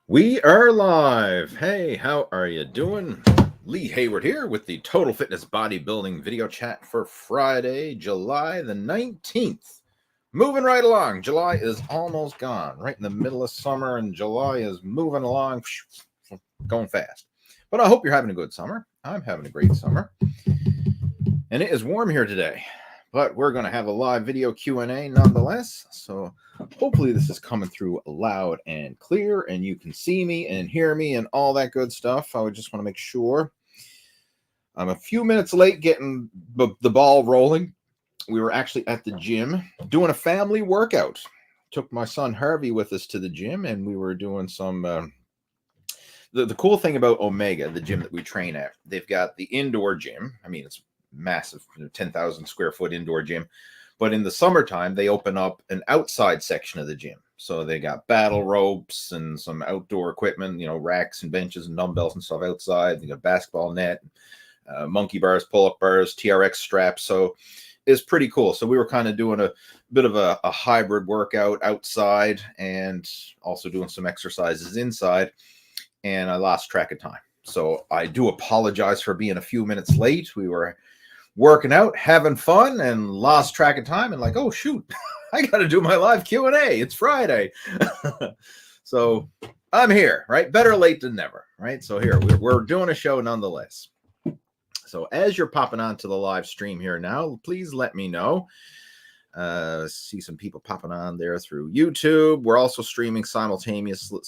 We are live. Hey, how are you doing? Lee Hayward here with the Total Fitness Bodybuilding video chat for Friday, July the 19th. Moving right along. July is almost gone, right in the middle of summer, and July is moving along, going fast. But I hope you're having a good summer. I'm having a great summer. And it is warm here today, but we're going to have a live video Q&A nonetheless. So hopefully this is coming through loud and clear and you can see me and hear me and all that good stuff. I would just want to make sure. I'm a few minutes late getting the ball rolling. We were actually at the gym doing a family workout. Took my son Harvey with us to the gym, and we were doing some the cool thing about Omega, the gym that we train at, they've got the indoor gym. I mean, it's massive, 10,000 square foot indoor gym. But in the summertime, they open up an outside section of the gym. So they got battle ropes and some outdoor equipment, racks and benches and dumbbells and stuff outside. They got basketball net, monkey bars, pull-up bars, TRX straps. So it's pretty cool. So we were kind of doing a bit of a hybrid workout outside and also doing some exercises inside. And I lost track of time. So I do apologize for being a few minutes late. We were working out, having fun, and lost track of time. And like, oh, shoot, I got to do my live Q&A. It's Friday. So I'm here, right? Better late than never, right? So here, we're doing a show nonetheless. So as you're popping onto the live stream here now, please let me know. See some people popping on there through YouTube. We're also streaming simultaneously,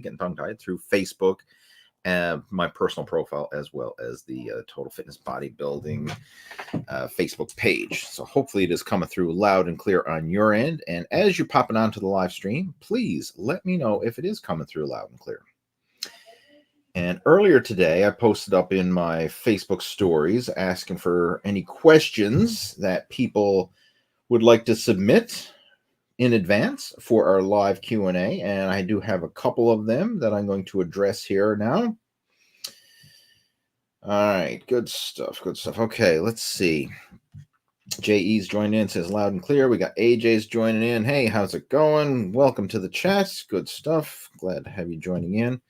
getting tongue-tied, through Facebook, my personal profile, as well as the Total Fitness Bodybuilding Facebook page. So hopefully it is coming through loud and clear on your end. And as you're popping onto the live stream, please let me know if it is coming through loud and clear. And earlier today, I posted up in my Facebook stories asking for any questions that people would like to submit in advance for our live Q&A. And I do have a couple of them that I'm going to address here now. All right, good stuff, good stuff. Okay, let's see. JE's joined in, says loud and clear. We got AJ's joining in. Hey, how's it going? Welcome to the chat. Good stuff. Glad to have you joining in.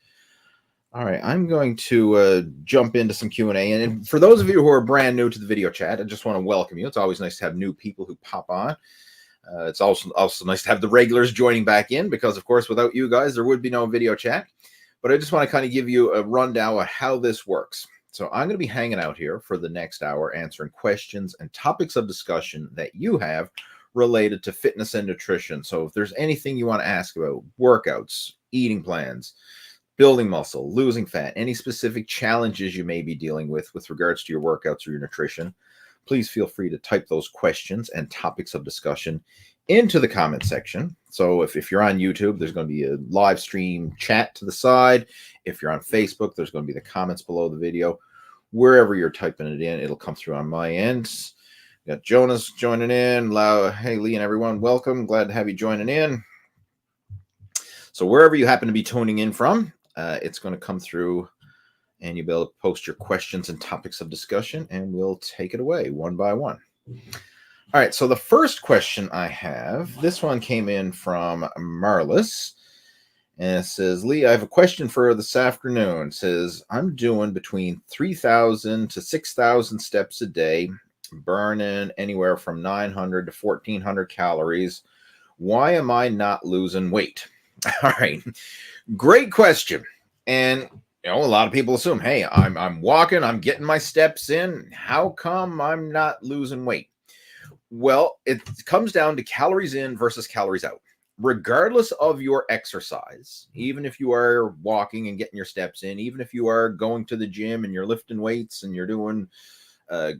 All right, I'm going to jump into some Q&A. And for those of you who are brand new to the video chat, I just want to welcome you. It's always nice to have new people who pop on. It's also nice to have the regulars joining back in because, of course, without you guys, there would be no video chat. But I just want to kind of give you a rundown of how this works. So I'm going to be hanging out here for the next hour answering questions and topics of discussion that you have related to fitness and nutrition. So if there's anything you want to ask about, workouts, eating plans, building muscle, losing fat, any specific challenges you may be dealing with regards to your workouts or your nutrition, please feel free to type those questions and topics of discussion into the comment section. So if you're on YouTube, there's going to be a live stream chat to the side. If you're on Facebook, there's going to be the comments below the video. Wherever you're typing it in, it'll come through on my end. We got Jonas joining in. Hey, Lee and everyone, welcome. Glad to have you joining in. So wherever you happen to be tuning in from, it's going to come through and you'll be able to post your questions and topics of discussion, and we'll take it away one by one. All right, so the first question I have, this one came in from Marlis, and it says, Lee, I have a question for this afternoon. It says, I'm doing between 3,000 to 6,000 steps a day, burning anywhere from 900 to 1,400 calories. Why am I not losing weight? All right, great question. And a lot of people assume, hey, I'm walking, I'm getting my steps in. How come I'm not losing weight? Well, it comes down to calories in versus calories out. Regardless of your exercise, even if you are walking and getting your steps in, even if you are going to the gym and you're lifting weights and you're doing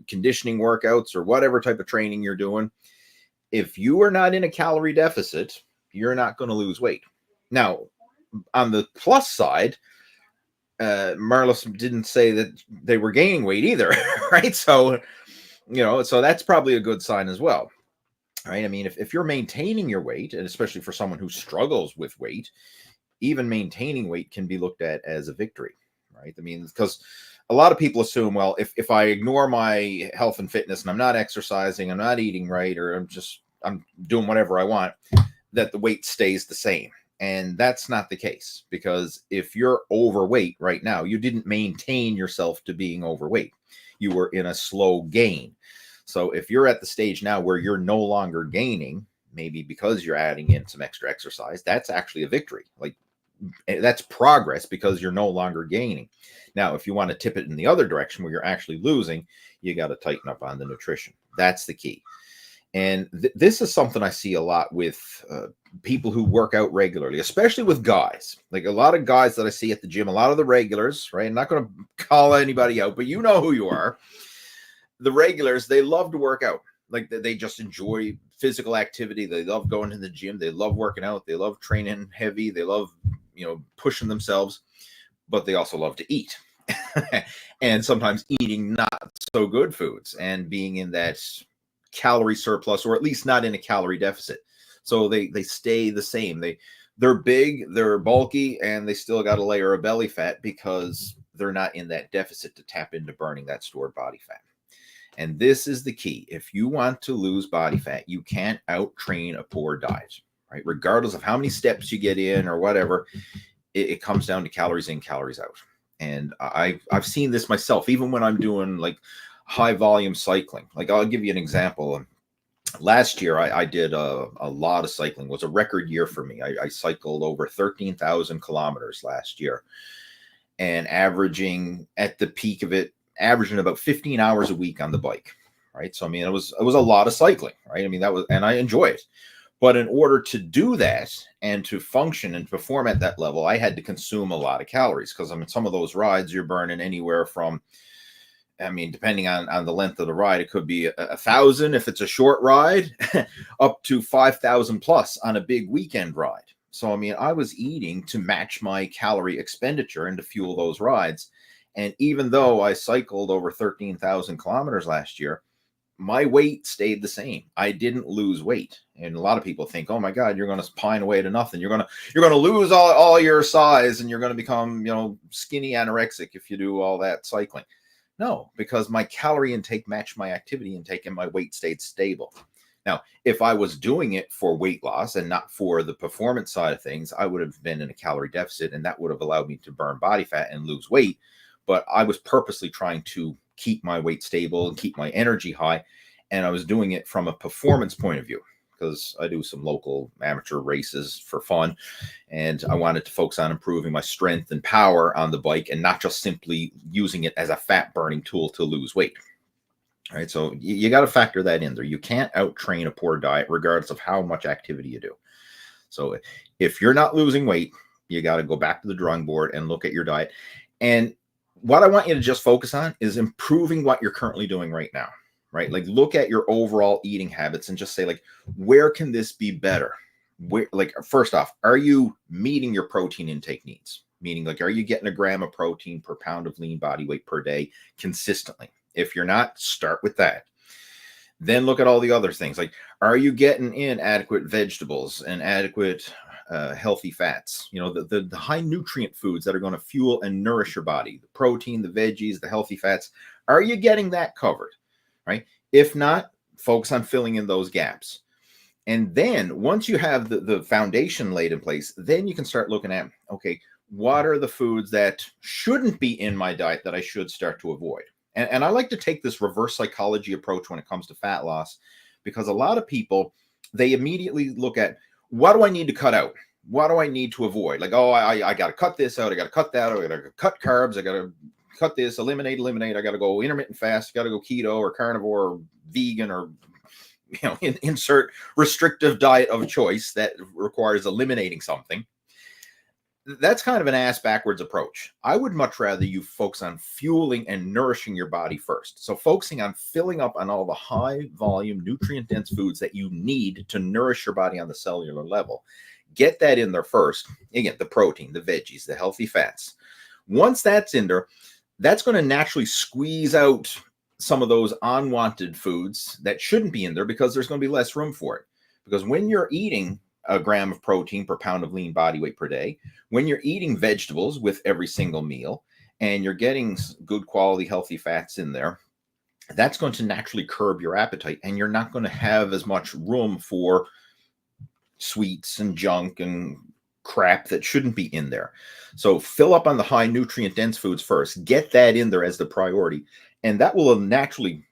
conditioning workouts or whatever type of training you're doing, if you are not in a calorie deficit, you're not going to lose weight. Now, on the plus side, Marlis didn't say that they were gaining weight either, right? So, so that's probably a good sign as well, right? I mean, if you're maintaining your weight, and especially for someone who struggles with weight, even maintaining weight can be looked at as a victory, right? I mean, because a lot of people assume, well, if I ignore my health and fitness and I'm not exercising, I'm not eating right, or I'm doing whatever I want, that the weight stays the same. And that's not the case, because if you're overweight right now, you didn't maintain yourself to being overweight. You were in a slow gain. So if you're at the stage now where you're no longer gaining, maybe because you're adding in some extra exercise, that's actually a victory. Like, that's progress, because you're no longer gaining. Now, if you want to tip it in the other direction where you're actually losing, you got to tighten up on the nutrition. That's the key. And this is something I see a lot with people who work out regularly, especially with guys. Like a lot of guys that I see at the gym, a lot of the regulars, right? I'm not going to call anybody out, but you know who you are. The regulars, they love to work out. Like they just enjoy physical activity. They love going to the gym. They love working out. They love training heavy. They love, pushing themselves, but they also love to eat. And sometimes eating not so good foods and being in that calorie surplus, or at least not in a calorie deficit. So they stay the same. They're big, they're bulky, and they still got a layer of belly fat because they're not in that deficit to tap into burning that stored body fat. And this is the key. If you want to lose body fat, you can't out-train a poor diet, right? Regardless of how many steps you get in or whatever, it comes down to calories in, calories out. And I've seen this myself, even when I'm doing like high volume cycling. Like I'll give you an example. Last year, I did a lot of cycling. It was a record year for me. I cycled over 13,000 kilometers last year, and averaging at the peak of it, averaging about 15 hours a week on the bike, right? So, I mean, it was a lot of cycling, right? I mean, and I enjoy it. But in order to do that and to function and perform at that level, I had to consume a lot of calories, because I mean, some of those rides you're burning anywhere from, I mean, depending on the length of the ride, it could be 1,000 if it's a short ride, up to 5,000 plus on a big weekend ride. So, I mean, I was eating to match my calorie expenditure and to fuel those rides. And even though I cycled over 13,000 kilometers last year, my weight stayed the same. I didn't lose weight. And a lot of people think, oh my God, you're going to pine away to nothing. You're going to lose all your size, and you're going to become, skinny anorexic if you do all that cycling. No, because my calorie intake matched my activity intake and my weight stayed stable. Now, if I was doing it for weight loss and not for the performance side of things, I would have been in a calorie deficit, and that would have allowed me to burn body fat and lose weight. But I was purposely trying to keep my weight stable and keep my energy high. And I was doing it from a performance point of view, because I do some local amateur races for fun. And I wanted to focus on improving my strength and power on the bike, and not just simply using it as a fat burning tool to lose weight. All right. So you got to factor that in there. You can't out-train a poor diet regardless of how much activity you do. So if you're not losing weight, you got to go back to the drawing board and look at your diet. And what I want you to just focus on is improving what you're currently doing right now, right? Like look at your overall eating habits and just say, like, where can this be better? Like, first off, are you meeting your protein intake needs? Meaning, like, are you getting a gram of protein per pound of lean body weight per day consistently? If you're not, start with that. Then look at all the other things. Like, are you getting in adequate vegetables and adequate healthy fats? The high nutrient foods that are going to fuel and nourish your body, the protein, the veggies, the healthy fats. Are you getting that covered? Right? If not, focus on filling in those gaps. And then once you have the foundation laid in place, then you can start looking at, okay, what are the foods that shouldn't be in my diet that I should start to avoid? And I like to take this reverse psychology approach when it comes to fat loss, because a lot of people, they immediately look at, what do I need to cut out? What do I need to avoid? Like, oh, I got to cut this out. I got to cut that out. I got to cut carbs. I got to cut this, eliminate. I got to go intermittent fast. Got to go keto or carnivore or vegan, or, insert restrictive diet of choice that requires eliminating something. That's kind of an ass backwards approach. I would much rather you focus on fueling and nourishing your body first. So focusing on filling up on all the high volume, nutrient dense foods that you need to nourish your body on the cellular level. Get that in there first. Again, the protein, the veggies, the healthy fats. Once that's in there, that's going to naturally squeeze out some of those unwanted foods that shouldn't be in there, because there's going to be less room for it. Because when you're eating a gram of protein per pound of lean body weight per day, when you're eating vegetables with every single meal, and you're getting good quality healthy fats in there, that's going to naturally curb your appetite, and you're not going to have as much room for sweets and junk and crap that shouldn't be in there. So fill up on the high nutrient dense foods first. Get that in there as the priority. And that will naturally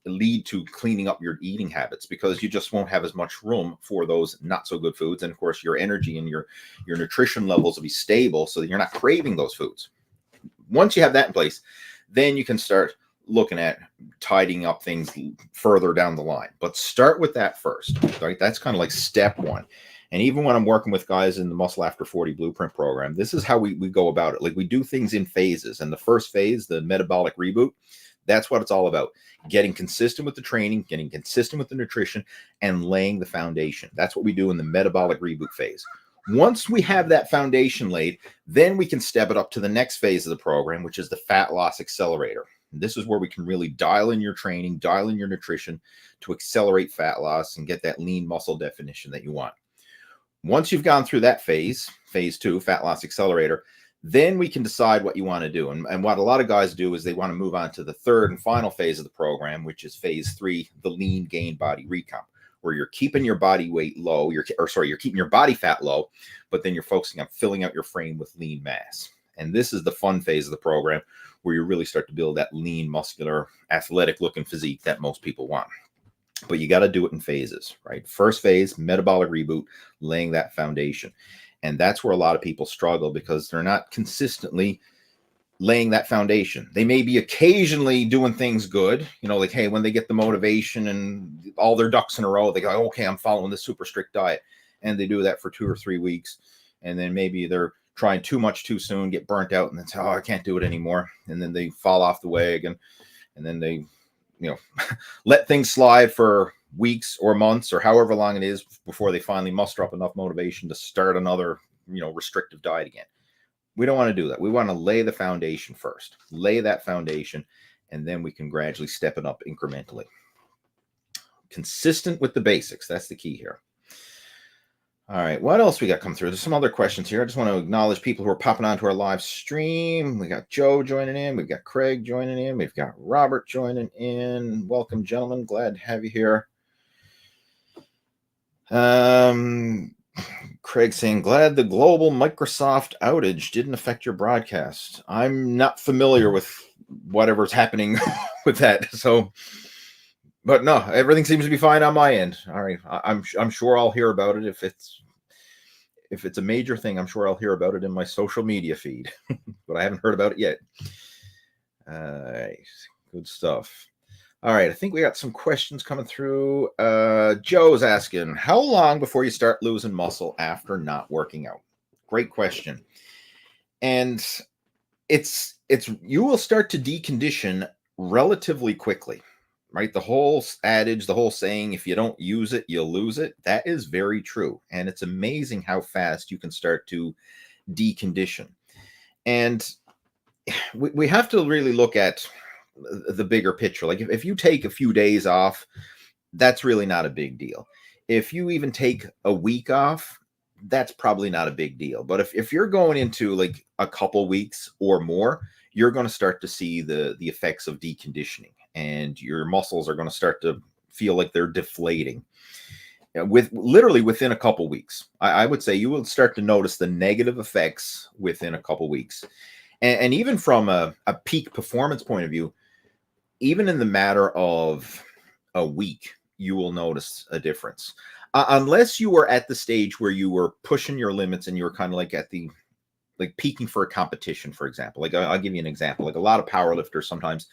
lead to cleaning up your eating habits, because you just won't have as much room for those not so good foods. And of course, your energy and your nutrition levels will be stable so that you're not craving those foods. Once you have that in place, then you can start looking at tidying up things further down the line. But start with that first, right? That's kind of like step one. And even when I'm working with guys in the Muscle After 40 Blueprint program, this is how we go about it. Like, we do things in phases. And the first phase, the metabolic reboot, that's what it's all about. Getting consistent with the training, getting consistent with the nutrition, and laying the foundation. That's what we do in the metabolic reboot phase. Once we have that foundation laid, then we can step it up to the next phase of the program, which is the fat loss accelerator. This is where we can really dial in your training, dial in your nutrition to accelerate fat loss and get that lean muscle definition that you want. Once you've gone through that phase, phase 2, fat loss accelerator, then we can decide what you want to do. And what a lot of guys do is they want to move on to the third and final phase of the program, which is phase 3, the lean gain body recomp, where you're keeping your body weight low, you're keeping your body fat low, but then you're focusing on filling out your frame with lean mass. And this is the fun phase of the program, where you really start to build that lean, muscular, athletic looking physique that most people want. But you got to do it in phases, right? First phase, metabolic reboot, laying that foundation. And that's where a lot of people struggle, because they're not consistently laying that foundation. They may be occasionally doing things good, like, hey, when they get the motivation and all their ducks in a row, they go, okay, I'm following this super strict diet. And they do that for 2 or 3 weeks. And then maybe they're trying too much too soon, get burnt out, and then say, oh, I can't do it anymore. And then they fall off the wagon. And then they, let things slide for weeks or months or however long it is before they finally muster up enough motivation to start another, restrictive diet again. We don't want to do that. We want to lay the foundation first, lay that foundation, and then we can gradually step it up incrementally. Consistent with the basics. That's the key here. All right, what else we got come through? There's some other questions here. I just want to acknowledge people who are popping onto our live stream. We got Joe joining in. We've got Craig joining in. We've got Robert joining in. Welcome, gentlemen. Glad to have you here. Craig saying, glad the global Microsoft outage didn't affect your broadcast. I'm not familiar with whatever's happening with that. So, but no, everything seems to be fine on my end. All right. I'm sure I'll hear about it. If it's a major thing, I'm sure I'll hear about it in my social media feed, but I haven't heard about it yet. All right. Good stuff. All right. I think we got some questions coming through. Joe's asking, how long before you start losing muscle after not working out? Great question. And you will start to decondition relatively quickly. Right? The whole adage, the whole saying, if you don't use it, you'll lose it. That is very true. And it's amazing how fast you can start to decondition. And we have to really look at the bigger picture. Like, if you take a few days off, that's really not a big deal. If you even take a week off, that's probably not a big deal. But if you're going into like a couple weeks or more, you're going to start to see the effects of deconditioning. And your muscles are going to start to feel like they're deflating literally within a couple weeks. I would say you will start to notice the negative effects within a couple weeks. And even from a peak performance point of view, even in the matter of a week, you will notice a difference. Unless you were at the stage where you were pushing your limits and you were kind of like peaking for a competition, for example. Like, I'll give you an example. Like, a lot of powerlifters sometimes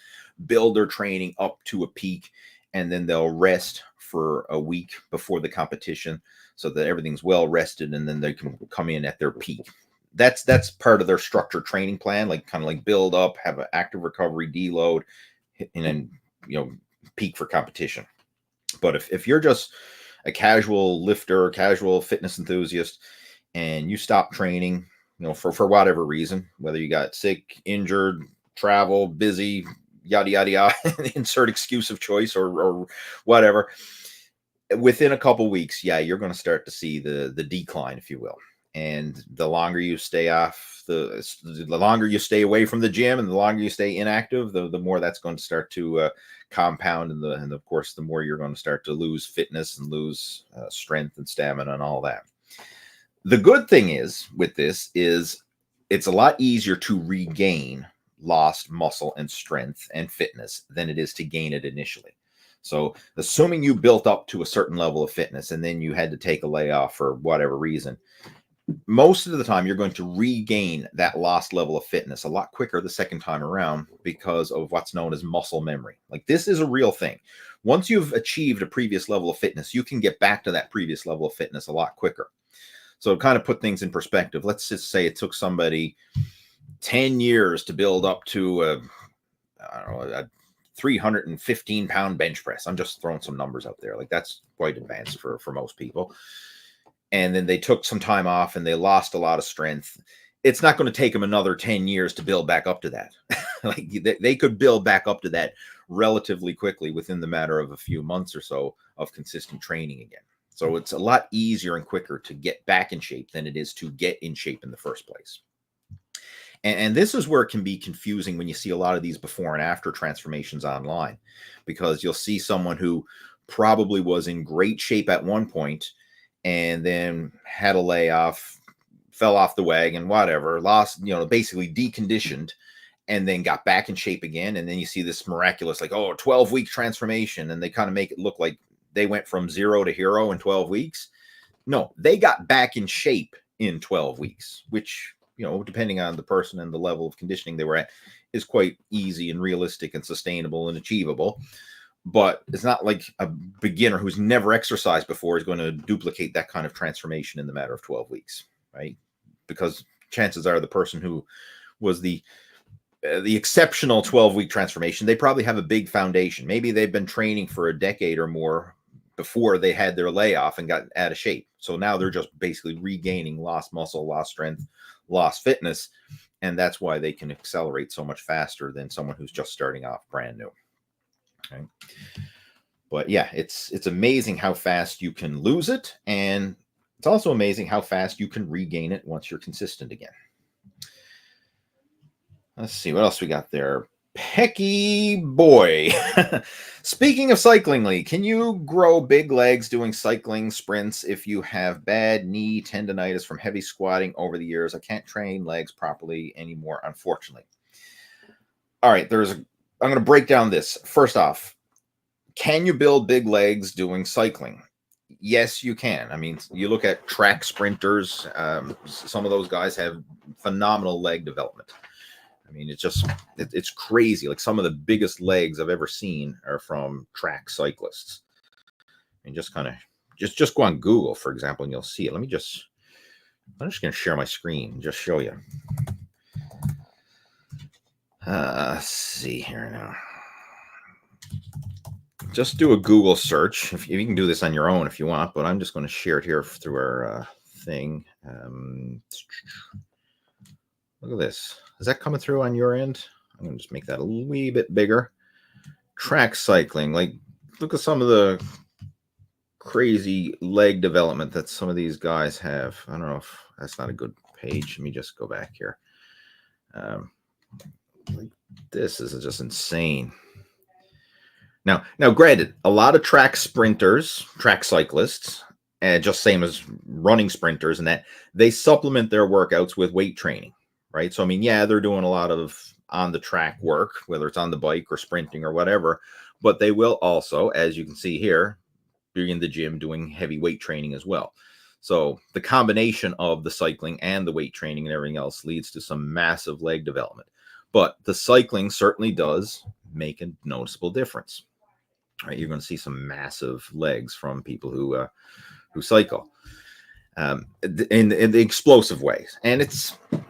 build their training up to a peak, and then they'll rest for a week before the competition so that everything's well rested, and then they can come in at their peak. That's part of their structured training plan, like kind of like build up, have an active recovery, deload, and then peak for competition. But if you're just a casual lifter, casual fitness enthusiast, and you stop training, for whatever reason, whether you got sick, injured, travel, busy, yada, yada, yada, insert excuse of choice or whatever, within a couple weeks, yeah, you're going to start to see the decline, if you will. And the longer you stay off, the longer you stay away from the gym, and the longer you stay inactive, the more that's going to start to compound, and of course, the more you're going to start to lose fitness and lose strength and stamina and all that. The good thing is with this is it's a lot easier to regain lost muscle and strength and fitness than it is to gain it initially. So assuming you built up to a certain level of fitness and then you had to take a layoff for whatever reason, most of the time you're going to regain that lost level of fitness a lot quicker the second time around because of what's known as muscle memory. Like, this is a real thing. Once you've achieved a previous level of fitness, you can get back to that previous level of fitness a lot quicker. So to kind of put things in perspective, let's just say it took somebody 10 years to build up to a 315-pound bench press. I'm just throwing some numbers out there. Like, that's quite advanced for most people. And then they took some time off and they lost a lot of strength. It's not going to take them another 10 years to build back up to that. Like, they could build back up to that relatively quickly within the matter of a few months or so of consistent training again. So it's a lot easier and quicker to get back in shape than it is to get in shape in the first place. And this is where it can be confusing when you see a lot of these before and after transformations online, because you'll see someone who probably was in great shape at one point and then had a layoff, fell off the wagon, whatever, lost, basically deconditioned, and then got back in shape again. And then you see this miraculous, 12-week transformation, and they kind of make it look like they went from 0 to hero in 12 weeks. No, they got back in shape in 12 weeks, which, depending on the person and the level of conditioning they were at, is quite easy and realistic and sustainable and achievable. But it's not like a beginner who's never exercised before is going to duplicate that kind of transformation in the matter of 12 weeks, right? Because chances are the person who was the exceptional 12-week transformation, they probably have a big foundation. Maybe they've been training for a decade or more before they had their layoff and got out of shape. So now they're just basically regaining lost muscle, lost strength, lost fitness. And that's why they can accelerate so much faster than someone who's just starting off brand new. Okay. But yeah, it's amazing how fast you can lose it, and it's also amazing how fast you can regain it once you're consistent again. Let's see what else we got there. Pecky boy. Speaking of cycling, Lee, can you grow big legs doing cycling sprints if you have bad knee tendonitis from heavy squatting over the years? I can't train legs properly anymore, unfortunately. All right, I'm going to break down this. First off, can you build big legs doing cycling? Yes, you can. I mean, you look at track sprinters. Some of those guys have phenomenal leg development. I mean, it's crazy. Like, some of the biggest legs I've ever seen are from track cyclists. And just kind of just go on Google, for example, and you'll see it. I'm just going to share my screen and just show you. Let's see here now. Just do a Google search. If you can do this on your own if you want, but I'm just going to share it here through our thing. Look at this. Is that coming through on your end? I'm going to just make that a wee bit bigger. Track cycling. Like, look at some of the crazy leg development that some of these guys have. I don't know if that's not a good page. Let me just go back here. Like, this is just insane. Now, granted, a lot of track sprinters, track cyclists, and just same as running sprinters, and that they supplement their workouts with weight training, right? So, I mean, yeah, they're doing a lot of on the track work, whether it's on the bike or sprinting or whatever, but they will also, as you can see here, be in the gym doing heavy weight training as well. So the combination of the cycling and the weight training and everything else leads to some massive leg development. But the cycling certainly does make a noticeable difference. Right, you're going to see some massive legs from people who cycle in the explosive ways. And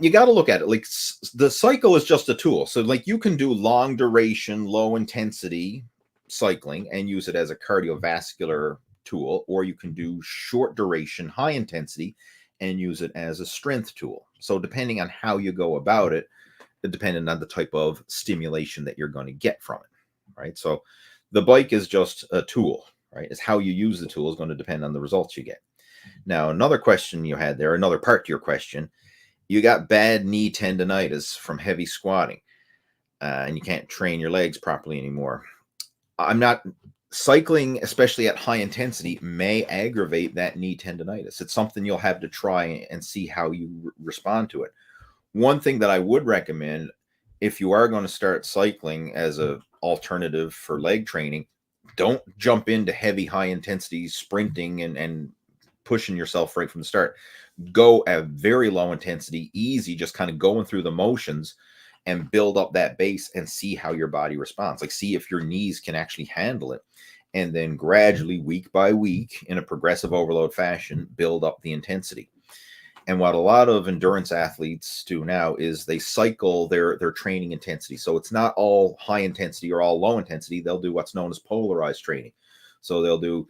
you got to look at it like the cycle is just a tool. So, like, you can do long duration, low intensity cycling and use it as a cardiovascular tool, or you can do short duration, high intensity and use it as a strength tool. So depending on how you go about it, depending on the type of stimulation that you're going to get from it, right? So the bike is just a tool, right? It's how you use the tool is going to depend on the results you get. Now, another question you had there, another part to your question, you got bad knee tendonitis from heavy squatting, and you can't train your legs properly anymore. I'm not cycling, especially at high intensity, may aggravate that knee tendonitis. It's something you'll have to try and see how you respond to it. One thing that I would recommend, if you are going to start cycling as a alternative for leg training, don't jump into heavy, high intensity sprinting and pushing yourself right from the start. Go at very low intensity, easy, just kind of going through the motions and build up that base and see how your body responds. Like, see if your knees can actually handle it. And then gradually, week by week, in a progressive overload fashion, build up the intensity. And what a lot of endurance athletes do now is they cycle their training intensity. So it's not all high intensity or all low intensity. They'll do what's known as polarized training. So they'll do,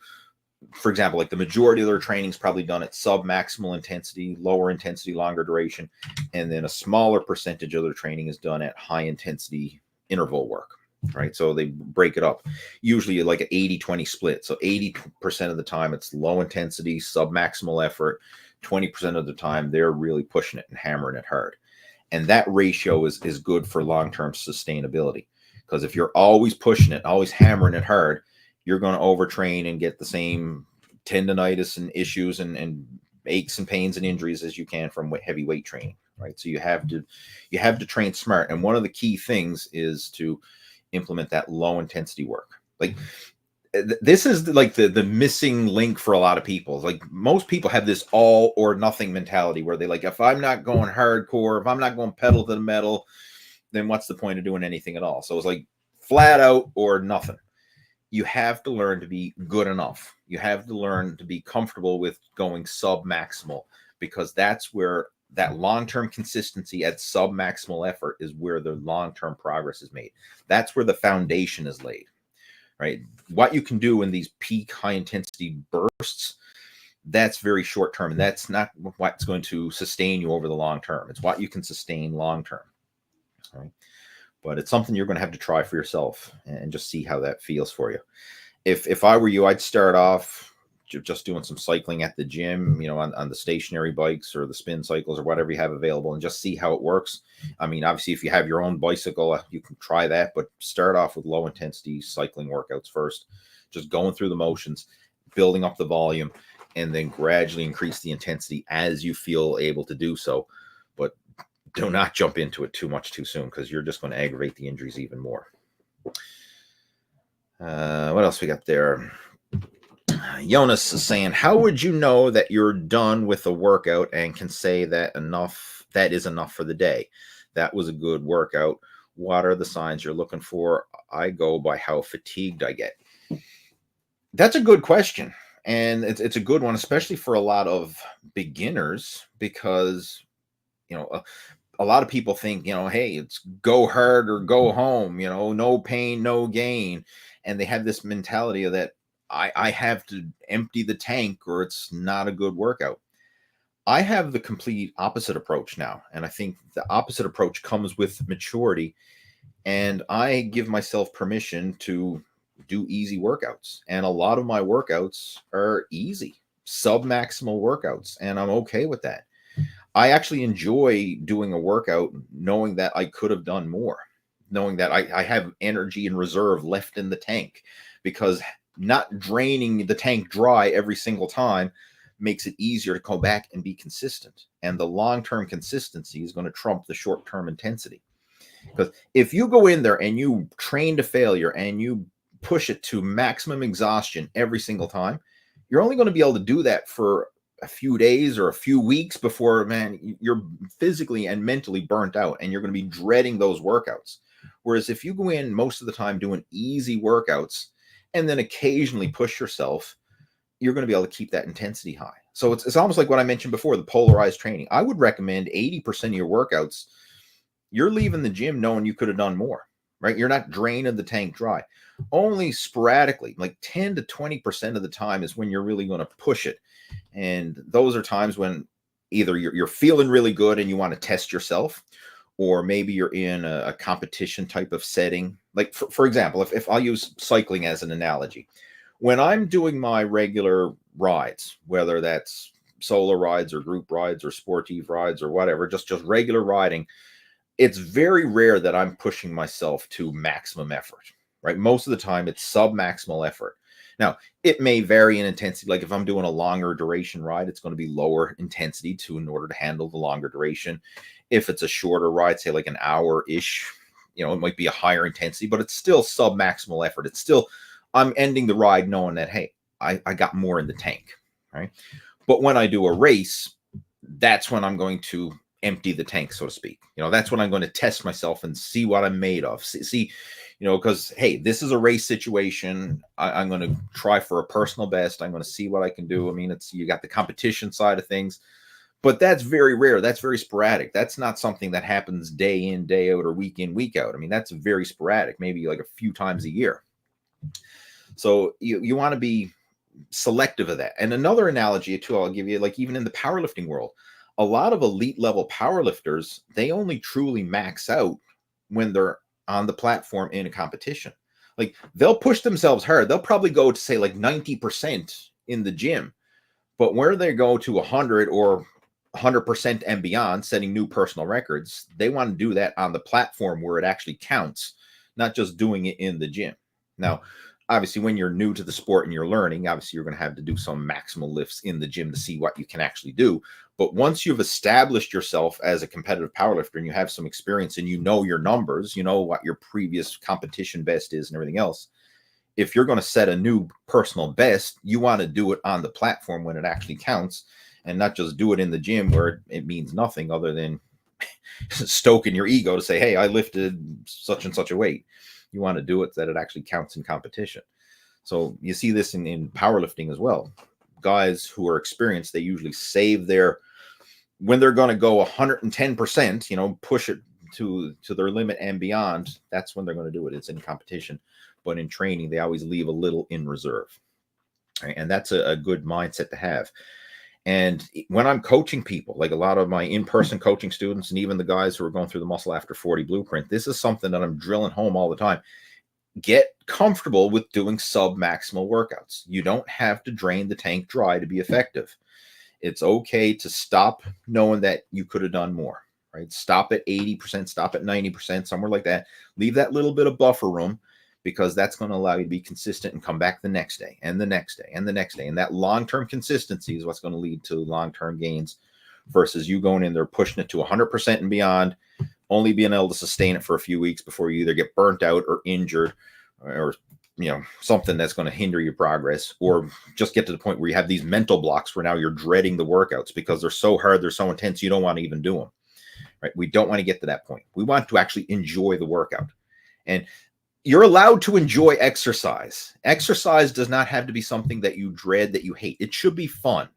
for example, like the majority of their training is probably done at sub-maximal intensity, lower intensity, longer duration. And then a smaller percentage of their training is done at high intensity interval work, right? So they break it up, usually like an 80-20 split. So 80% of the time it's low intensity, sub-maximal effort. 20% of the time they're really pushing it and hammering it hard. And that ratio is good for long-term sustainability. Because if you're always pushing it, always hammering it hard, you're going to overtrain and get the same tendonitis and issues and aches and pains and injuries as you can from heavy weight training, right? So you have to train smart. And one of the key things is to implement that low intensity work. Like, this is like the missing link for a lot of people. Like, most people have this all or nothing mentality where they like, if I'm not going hardcore, if I'm not going pedal to the metal, then what's the point of doing anything at all? So it's like flat out or nothing. You have to learn to be good enough. You have to learn to be comfortable with going sub-maximal, because that's where that long-term consistency at sub-maximal effort is where the long-term progress is made. That's where the foundation is laid. Right? What you can do in these peak high intensity bursts, that's very short term. And that's not what's going to sustain you over the long term. It's what you can sustain long term. Right? But it's something you're going to have to try for yourself and just see how that feels for you. If I were you, I'd start off just doing some cycling at the gym, on the stationary bikes or the spin cycles or whatever you have available, and just see how it works. I mean, obviously, if you have your own bicycle, you can try that, but start off with low intensity cycling workouts first, just going through the motions, building up the volume, and then gradually increase the intensity as you feel able to do so. But do not jump into it too much too soon, because you're just going to aggravate the injuries even more. What else we got there? Jonas is saying, how would you know that you're done with a workout and can say that is enough for the day? That was a good workout. What are the signs you're looking for? I go by how fatigued I get. That's a good question. And it's a good one, especially for a lot of beginners, because, a lot of people think, hey, it's go hard or go home, no pain, no gain. And they have this mentality of that I have to empty the tank or it's not a good workout. I have the complete opposite approach now. And I think the opposite approach comes with maturity. And I give myself permission to do easy workouts. And a lot of my workouts are easy, sub-maximal workouts. And I'm okay with that. I actually enjoy doing a workout knowing that I could have done more, knowing that I have energy and reserve left in the tank, because not draining the tank dry every single time makes it easier to go back and be consistent. And the long-term consistency is going to trump the short-term intensity. Because if you go in there and you train to failure and you push it to maximum exhaustion every single time, you're only going to be able to do that for a few days or a few weeks before, man, you're physically and mentally burnt out and you're going to be dreading those workouts. Whereas if you go in most of the time doing easy workouts and then occasionally push yourself, you're going to be able to keep that intensity high. So it's almost like what I mentioned before, the polarized training. I would recommend 80% of your workouts, you're leaving the gym knowing you could have done more, right? You're not draining the tank dry. Only sporadically, like 10 to 20% of the time is when you're really going to push it. And those are times when either you're feeling really good and you want to test yourself, or maybe you're in a competition type of setting. Like, for example, if I'll use cycling as an analogy, when I'm doing my regular rides, whether that's solo rides or group rides or sportive rides or whatever, just regular riding, it's very rare that I'm pushing myself to maximum effort, right? Most of the time it's sub-maximal effort. Now, it may vary in intensity. Like if I'm doing a longer duration ride, it's going to be lower intensity in order to handle the longer duration. If it's a shorter ride, say like an hour-ish, it might be a higher intensity, but it's still sub-maximal effort. It's still, I'm ending the ride knowing that, hey, I got more in the tank, right? But when I do a race, that's when I'm going to empty the tank, so to speak. That's when I'm going to test myself and see what I'm made of. See, because, hey, this is a race situation. I'm going to try for a personal best. I'm going to see what I can do. I mean, you got the competition side of things, but that's very rare. That's very sporadic. That's not something that happens day in, day out, or week in, week out. I mean, that's very sporadic, maybe like a few times a year. So you want to be selective of that. And another analogy too, I'll give you, like even in the powerlifting world, a lot of elite level powerlifters, they only truly max out when they're on the platform in a competition. Like they'll push themselves hard. They'll probably go to say like 90% in the gym, but where they go to 100 or 100% and beyond, setting new personal records, they want to do that on the platform where it actually counts, not just doing it in the gym. Now, obviously, when you're new to the sport and you're learning, obviously you're going to have to do some maximal lifts in the gym to see what you can actually do. But once you've established yourself as a competitive powerlifter and you have some experience and you know your numbers, you know what your previous competition best is and everything else, if you're going to set a new personal best, you want to do it on the platform when it actually counts and not just do it in the gym where it means nothing other than stoking your ego to say, hey, I lifted such and such a weight. You want to do it that it actually counts in competition. So you see this in powerlifting as well. Guys who are experienced, they usually save when they're going to go 110%, push it to their limit and beyond, that's when they're going to do it. It's in competition. But in training, they always leave a little in reserve. Right? And that's a good mindset to have. And when I'm coaching people, like a lot of my in-person coaching students and even the guys who are going through the Muscle After 40 blueprint, this is something that I'm drilling home all the time. Get comfortable with doing sub-maximal workouts. You don't have to drain the tank dry to be effective. It's okay to stop knowing that you could have done more, right? Stop at 80%, stop at 90%, somewhere like that. Leave that little bit of buffer room because that's going to allow you to be consistent and come back the next day and the next day and the next day. And that long-term consistency is what's going to lead to long-term gains versus you going in there pushing it to 100% and beyond, only being able to sustain it for a few weeks before you either get burnt out or injured or something that's going to hinder your progress, or just get to the point where you have these mental blocks where now you're dreading the workouts because they're so hard, they're so intense, you don't want to even do them, right? We don't want to get to that point. We want to actually enjoy the workout. And you're allowed to enjoy exercise. Exercise does not have to be something that you dread, that you hate. It should be fun.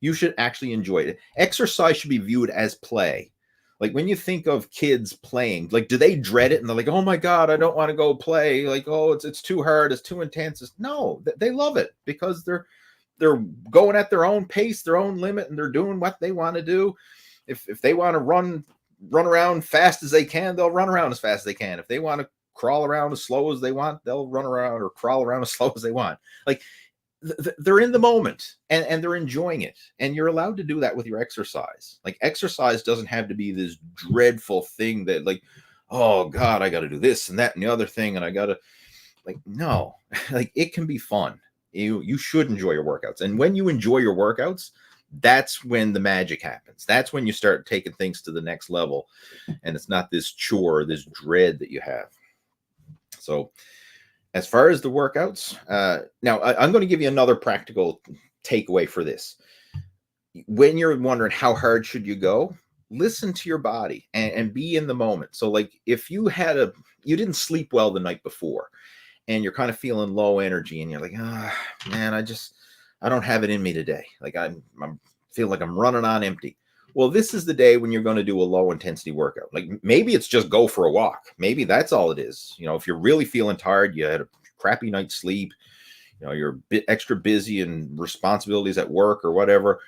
You should actually enjoy it. Exercise should be viewed as play. Like when you think of kids playing, like, do they dread it? And they're like, oh my God, I don't want to go play. Like, oh, it's too hard. It's too intense. No, they love it because they're going at their own pace, their own limit, and they're doing what they want to do. If they want to run around fast as they can, they'll run around as fast as they can. If they want to crawl around as slow as they want, they'll run around or crawl around as slow as they want. Like they're in the moment and they're enjoying it. And you're allowed to do that with your exercise. Like exercise doesn't have to be this dreadful thing that like, oh God, I got to do this and that and the other thing. And I got to no, like it can be fun. You should enjoy your workouts. And when you enjoy your workouts, that's when the magic happens. That's when you start taking things to the next level. And it's not this chore, this dread that you have. So as far as the workouts, now I'm going to give you another practical takeaway for this. When you're wondering how hard should you go, listen to your body and be in the moment. So like if you didn't sleep well the night before and you're kind of feeling low energy and you're like, man, I don't have it in me today. Like I feel like I'm running on empty. Well, this is the day when you're going to do a low intensity workout. Like maybe it's just go for a walk. Maybe that's all it is. If you're really feeling tired, you had a crappy night's sleep, you're a bit extra busy and responsibilities at work or whatever.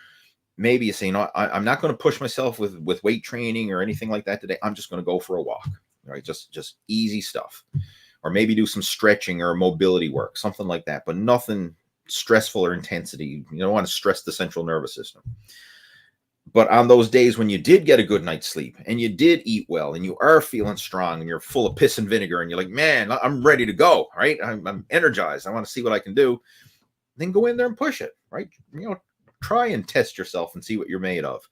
Maybe you say, I'm not going to push myself with weight training or anything like that today. I'm just going to go for a walk, right? Just easy stuff. Or maybe do some stretching or mobility work, something like that, but nothing stressful or intensity. You don't want to stress the central nervous system. But on those days when you did get a good night's sleep and you did eat well and you are feeling strong and you're full of piss and vinegar and you're like, man, I'm ready to go, right? I'm energized. I want to see what I can do. Then go in there and push it, right? Try and test yourself and see what you're made of,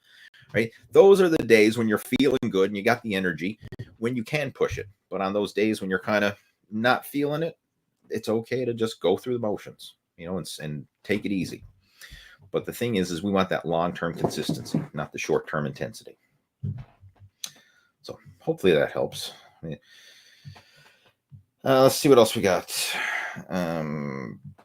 right? Those are the days when you're feeling good and you got the energy when you can push it. But on those days when you're kind of not feeling it, it's okay to just go through the motions, and take it easy. But the thing is we want that long-term consistency, not the short-term intensity. So hopefully that helps. Let's see what else we got.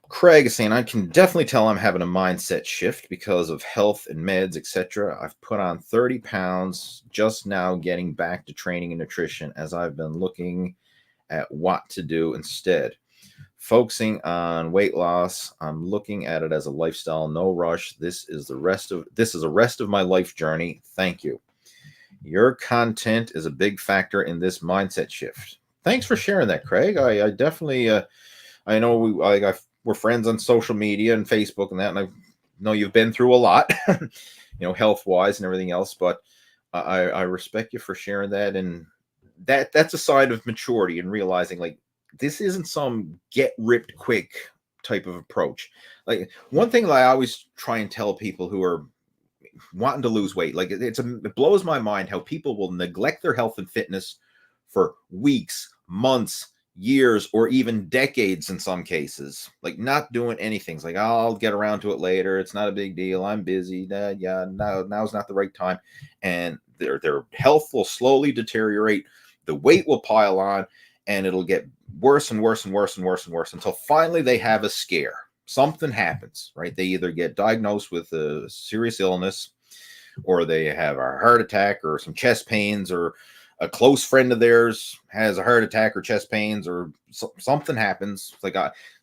Craig is saying, I can definitely tell I'm having a mindset shift because of health and meds, etc. I've put on 30 pounds just now getting back to training and nutrition as I've been looking at what to do instead. Focusing on weight loss. I'm looking at it as a lifestyle, no rush. This is a rest of my life journey. Thank you. Your content is a big factor in this mindset shift. Thanks for sharing that, Craig. I definitely, I know we're friends on social media and Facebook and that, and I know you've been through a lot, health-wise and everything else, but I respect you for sharing that, and that's a sign of maturity and realizing, like, this isn't some get ripped quick type of approach. Like, one thing that I always try and tell people who are wanting to lose weight, like, it blows my mind how people will neglect their health and fitness for weeks, months, years, or even decades in some cases, like not doing anything. It's like, I'll get around to it later. It's not a big deal. I'm busy. Now's not the right time. And their health will slowly deteriorate. The weight will pile on, and it'll get worse and worse and worse and worse and worse until finally they have a scare. Something happens, right? They either get diagnosed with a serious illness, or they have a heart attack or some chest pains, or a close friend of theirs has a heart attack or chest pains, or something happens. It's like,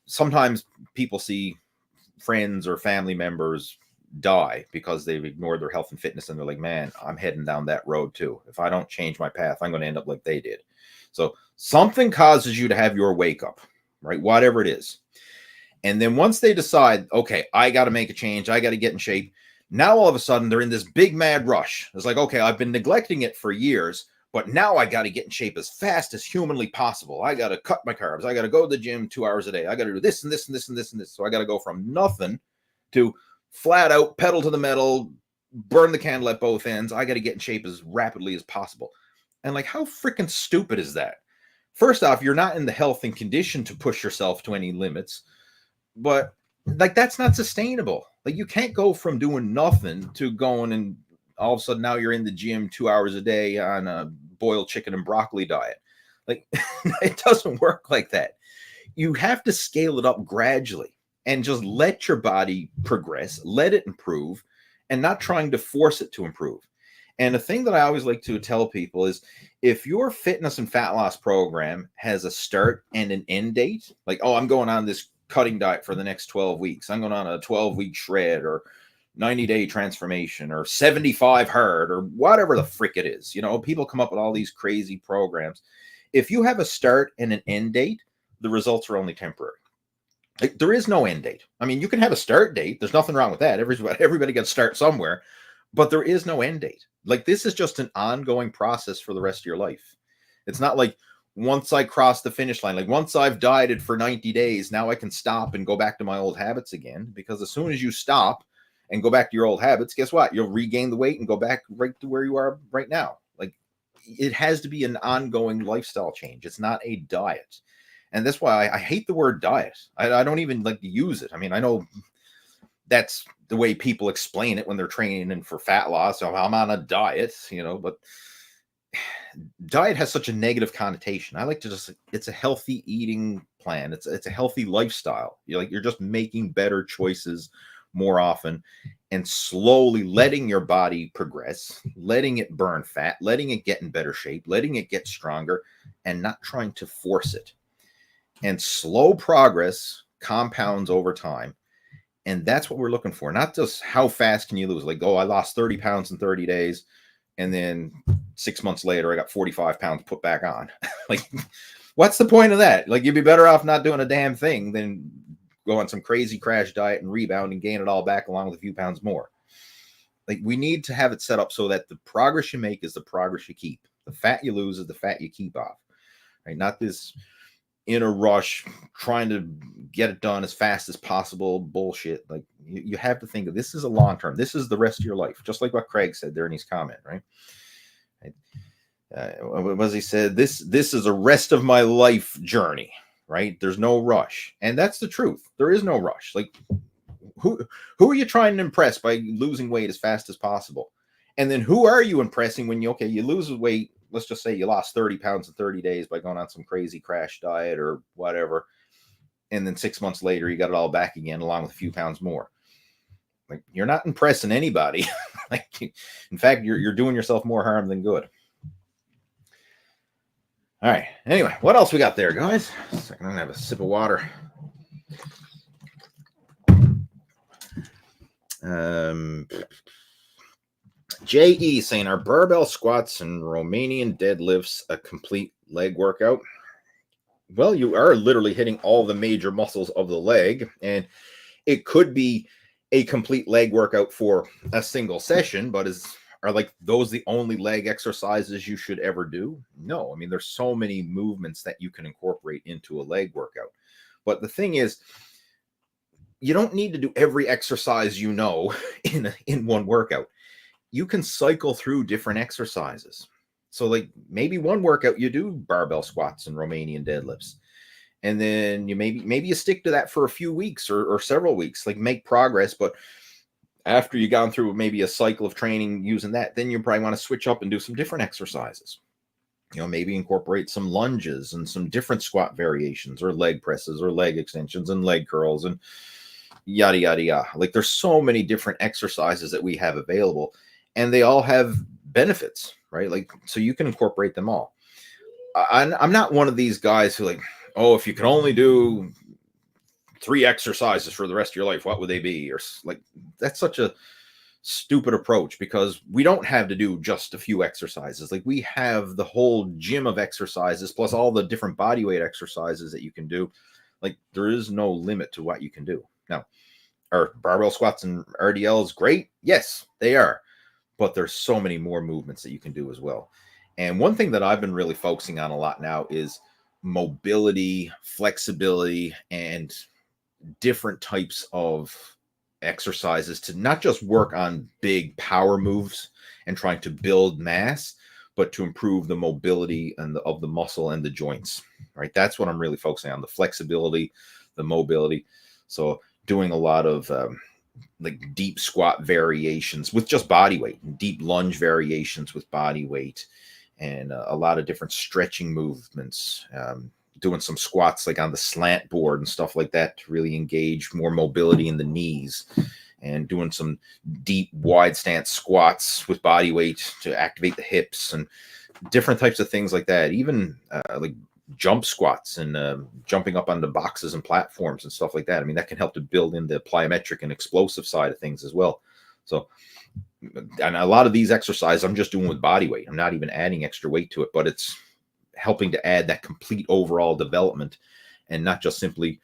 sometimes people see friends or family members die because they've ignored their health and fitness, and they're like, man, I'm heading down that road too. If I don't change my path, I'm going to end up like they did. So something causes you to have your wake up, right? Whatever it is. And then once they decide, okay, I got to make a change, I got to get in shape. Now all of a sudden they're in this big mad rush. It's like, okay, I've been neglecting it for years, but now I got to get in shape as fast as humanly possible. I got to cut my carbs. I got to go to the gym 2 hours a day. I got to do this and this and this and this and this. So I got to go from nothing to flat out pedal to the metal, burn the candle at both ends. I got to get in shape as rapidly as possible. And like, how freaking stupid is that? First off, you're not in the health and condition to push yourself to any limits, but like, that's not sustainable. Like, you can't go from doing nothing to going and all of a sudden now you're in the gym 2 hours a day on a boiled chicken and broccoli diet. Like, it doesn't work like that. You have to scale it up gradually and just let your body progress, let it improve, and not trying to force it to improve. And the thing that I always like to tell people is, if your fitness and fat loss program has a start and an end date, like, oh, I'm going on this cutting diet for the next 12 weeks. I'm going on a 12-week shred, or 90-day transformation, or 75 hard, or whatever the frick it is. People come up with all these crazy programs. If you have a start and an end date, the results are only temporary. Like, there is no end date. I mean, you can have a start date. There's nothing wrong with that. Everybody gets start somewhere, but there is no end date. Like, this is just an ongoing process for the rest of your life. It's not like, once I cross the finish line, like, once I've dieted for 90 days, now I can stop and go back to my old habits again. Because as soon as you stop and go back to your old habits, guess what? You'll regain the weight and go back right to where you are right now. Like, it has to be an ongoing lifestyle change. It's not a diet. And that's why I hate the word diet. I don't even like to use it. I mean, I know that's the way people explain it when they're training for fat loss. So I'm on a diet, but diet has such a negative connotation. I like to just, it's a healthy eating plan. It's a healthy lifestyle. You're just making better choices more often, and slowly letting your body progress, letting it burn fat, letting it get in better shape, letting it get stronger, and not trying to force it. And slow progress compounds over time. And that's what we're looking for. Not just how fast can you lose. Like, oh, I lost 30 pounds in 30 days. And then 6 months later, I got 45 pounds put back on. Like, what's the point of that? Like, you'd be better off not doing a damn thing than go on some crazy crash diet and rebound and gain it all back along with a few pounds more. Like, we need to have it set up so that the progress you make is the progress you keep. The fat you lose is the fat you keep off, right? Not this in a rush, trying to get it done as fast as possible bullshit. Like, you have to think of this is a long term. This is the rest of your life, just like what Craig said there in his comment, right? What was he said? This is a rest of my life journey, right? There's no rush, and that's the truth. There is no rush. Like, who are you trying to impress by losing weight as fast as possible? And then who are you impressing when you lose weight? Let's just say you lost 30 pounds in 30 days by going on some crazy crash diet or whatever. And then 6 months later, you got it all back again, along with a few pounds more. Like, you're not impressing anybody. Like, in fact, you're doing yourself more harm than good. All right. Anyway, what else we got there, guys? A second, I'm going to have a sip of water. J.E. saying, are barbell squats and Romanian deadlifts a complete leg workout? Well, you are literally hitting all the major muscles of the leg, and it could be a complete leg workout for a single session, but are like those the only leg exercises you should ever do? No. I mean, there's so many movements that you can incorporate into a leg workout. But the thing is, you don't need to do every exercise in one workout. You can cycle through different exercises. So, like, maybe one workout you do barbell squats and Romanian deadlifts, and then you maybe you stick to that for a few weeks or several weeks, like, make progress. But after you've gone through maybe a cycle of training using that, then you probably want to switch up and do some different exercises. Maybe incorporate some lunges and some different squat variations, or leg presses or leg extensions and leg curls and yada, yada, yada. Like, there's so many different exercises that we have available, and they all have benefits, right? Like, so you can incorporate them all. I'm not one of these guys who, like, oh, if you can only do 3 exercises for the rest of your life, what would they be? Or, like, that's such a stupid approach, because we don't have to do just a few exercises. Like, we have the whole gym of exercises, plus all the different body weight exercises that you can do. Like, there is no limit to what you can do. Now, are barbell squats and RDLs great? Yes, they are. But there's so many more movements that you can do as well. And one thing that I've been really focusing on a lot now is mobility, flexibility, and different types of exercises to not just work on big power moves and trying to build mass, but to improve the mobility of the muscle and the joints, right? That's what I'm really focusing on, the flexibility, the mobility. So doing a lot of like deep squat variations with just body weight, and deep lunge variations with body weight, and a lot of different stretching movements, doing some squats like on the slant board and stuff like that to really engage more mobility in the knees, and doing some deep wide stance squats with body weight to activate the hips, and different types of things like that. Even like jump squats and jumping up onto boxes and platforms and stuff like that. I mean, that can help to build in the plyometric and explosive side of things as well. So, and a lot of these exercises I'm just doing with body weight. I'm not even adding extra weight to it, but it's helping to add that complete overall development, and not just simply,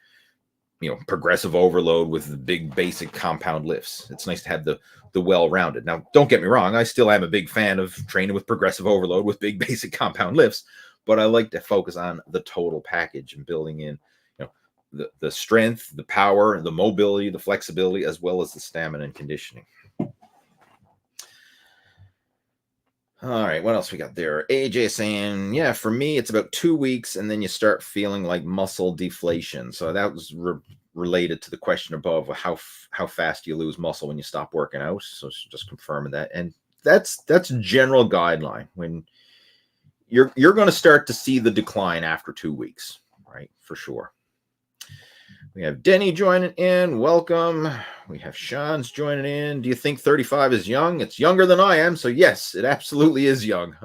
progressive overload with the big basic compound lifts. It's nice to have the well-rounded. Now, don't get me wrong, I still am a big fan of training with progressive overload with big basic compound lifts, but I like to focus on the total package and building in, the strength, the power, the mobility, the flexibility, as well as the stamina and conditioning. All right, what else we got there? AJ saying, yeah, for me, it's about 2 weeks, and then you start feeling like muscle deflation. So that was related to the question above, how fast you lose muscle when you stop working out. So just confirming that. And that's general guideline. When you're going to start to see the decline after 2 weeks, right? For sure. We have Denny joining in. Welcome. We have Sean's joining in. Do you think 35 is young? It's younger than I am. So yes, it absolutely is young.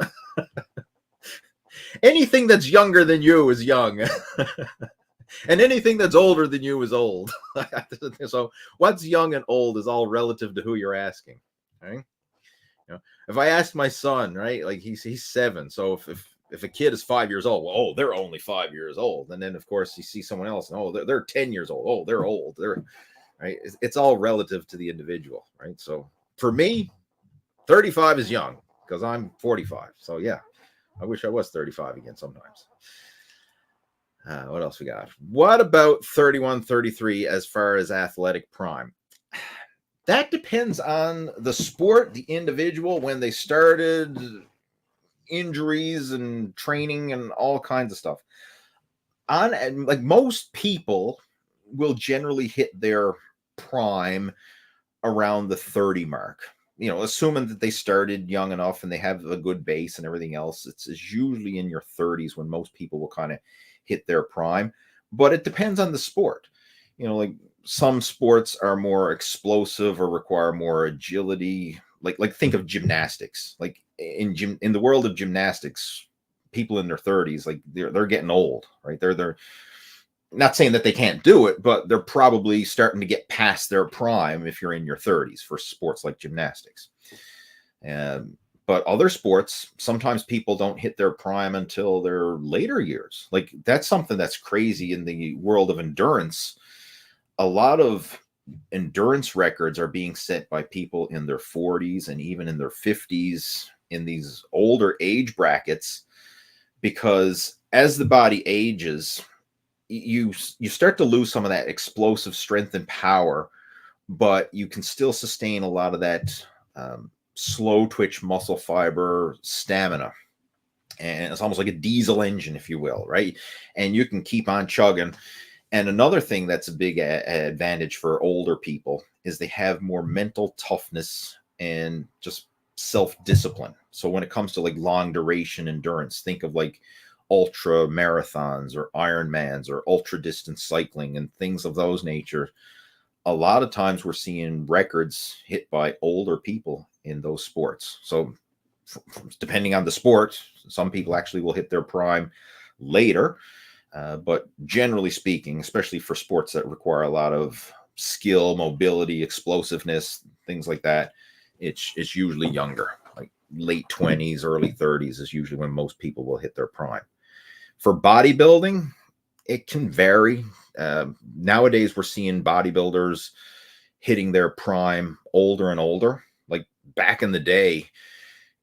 Anything that's younger than you is young. And anything that's older than you is old. So what's young and old is all relative to who you're asking. Right? If I ask my son, right, like he's 7. So if if a kid is 5 years old, well, oh, they're only 5 years old. And then, of course, you see someone else, and oh, they're 10 years old. Oh, they're old. They're right. It's all relative to the individual, right? So for me, 35 is young because I'm 45. So yeah, I wish I was 35 again sometimes. What else we got? What about 31, 33 as far as athletic prime? That depends on the sport, the individual, when they started, injuries and training and all kinds of stuff. Like most people will generally hit their prime around the 30 mark. Assuming that they started young enough and they have a good base and everything else, it's usually in your 30s when most people will kind of hit their prime. But it depends on the sport. Like some sports are more explosive or require more agility. Like think of gymnastics. Like in the world of gymnastics, people in their 30s, like they're getting old, right? They're not saying that they can't do it, but they're probably starting to get past their prime if you're in your 30s for sports like gymnastics. But other sports, sometimes people don't hit their prime until their later years. Like that's something that's crazy in the world of endurance. A lot of endurance records are being set by people in their 40s and even in their 50s in these older age brackets, because as the body ages, you start to lose some of that explosive strength and power, but you can still sustain a lot of that slow twitch muscle fiber stamina. And it's almost like a diesel engine, if you will, right? And you can keep on chugging. And another thing that's a big advantage for older people is they have more mental toughness and just self-discipline. So when it comes to like long duration endurance, think of like ultra marathons or Ironmans or ultra distance cycling and things of those nature. A lot of times we're seeing records hit by older people in those sports. So depending on the sport, some people actually will hit their prime later. But generally speaking, especially for sports that require a lot of skill, mobility, explosiveness, things like that, it's usually younger. Like late 20s, early 30s is usually when most people will hit their prime. For bodybuilding, it can vary. Nowadays, we're seeing bodybuilders hitting their prime older and older. Like back in the day,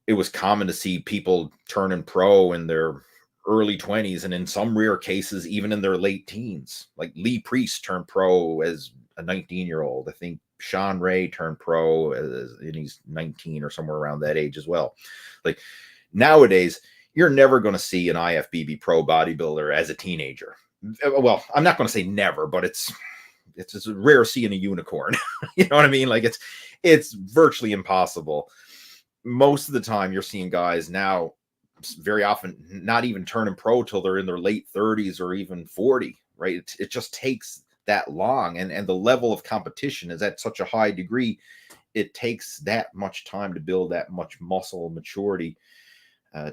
it was common to see people turning pro in their early 20s, and in some rare cases, even in their late teens. Like Lee Priest turned pro as a 19-year-old. I think Sean Ray turned pro and he's 19 or somewhere around that age as well. Like nowadays, you're never going to see an IFBB pro bodybuilder as a teenager. Well, I'm not going to say never, but it's rare seeing a unicorn. You know what I mean? Like it's virtually impossible. Most of the time you're seeing guys now very often not even turning pro till they're in their late 30s or even 40, right? It just takes that long. And the level of competition is at such a high degree. It takes that much time to build that much muscle maturity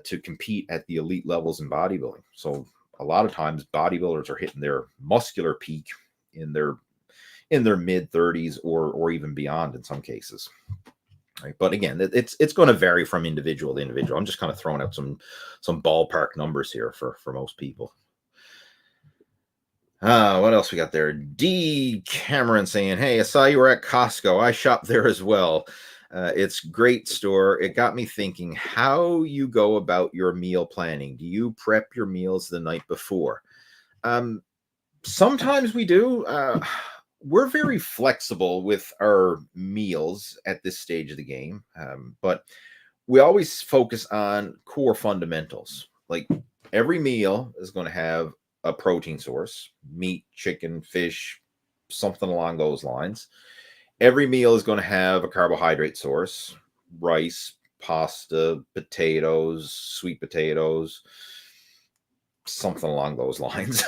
to compete at the elite levels in bodybuilding. So a lot of times bodybuilders are hitting their muscular peak in their mid 30s or even beyond in some cases. Right. But again, it's going to vary from individual to individual. I'm just kind of throwing out some ballpark numbers here for most people. What else we got there? D. Cameron saying, hey, I saw you were at Costco. I shop there as well. It's great store. It got me thinking how you go about your meal planning. Do you prep your meals the night before? Sometimes we do. We're very flexible with our meals at this stage of the game, but we always focus on core fundamentals. Like every meal is going to have a protein source, meat, chicken, fish, something along those lines. Every meal is going to have a carbohydrate source, rice, pasta, potatoes, sweet potatoes, something along those lines.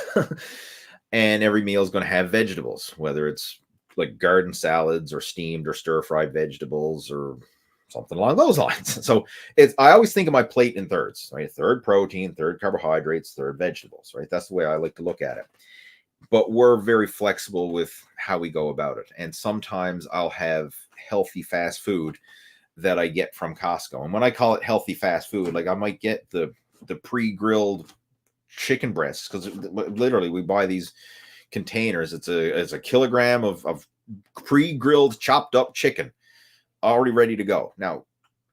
And every meal is going to have vegetables, whether it's like garden salads or steamed or stir-fried vegetables or something along those lines. So I always think of my plate in thirds, right? Third protein, third carbohydrates, third vegetables, right? That's the way I like to look at it. But we're very flexible with how we go about it. And sometimes I'll have healthy fast food that I get from Costco. And when I call it healthy fast food, like I might get the the pre-grilled chicken breasts, because literally we buy these containers. It's a kilogram of pre-grilled chopped up chicken already ready to go. Now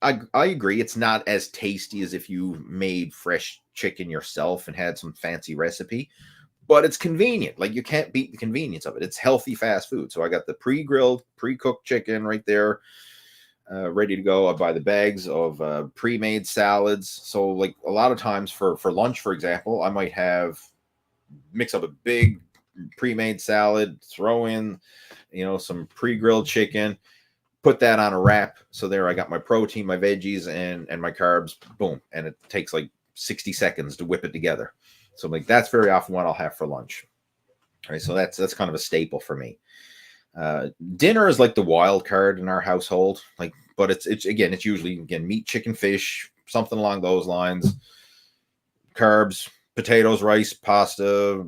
I agree it's not as tasty as if you made fresh chicken yourself and had some fancy recipe, but it's convenient. Like, you can't beat the convenience of it. It's healthy fast food. So I got the pre-grilled, pre-cooked chicken right there, ready to go. I buy the bags of pre-made salads. So like a lot of times for lunch, for example, I might mix up a big pre-made salad, throw in, some pre-grilled chicken, put that on a wrap. So there I got my protein, my veggies, and my carbs. Boom. And it takes like 60 seconds to whip it together. So like that's very often what I'll have for lunch. All right. So that's kind of a staple for me. Dinner is like the wild card in our household. But it's usually meat, chicken, fish, something along those lines. Carbs, potatoes, rice, pasta,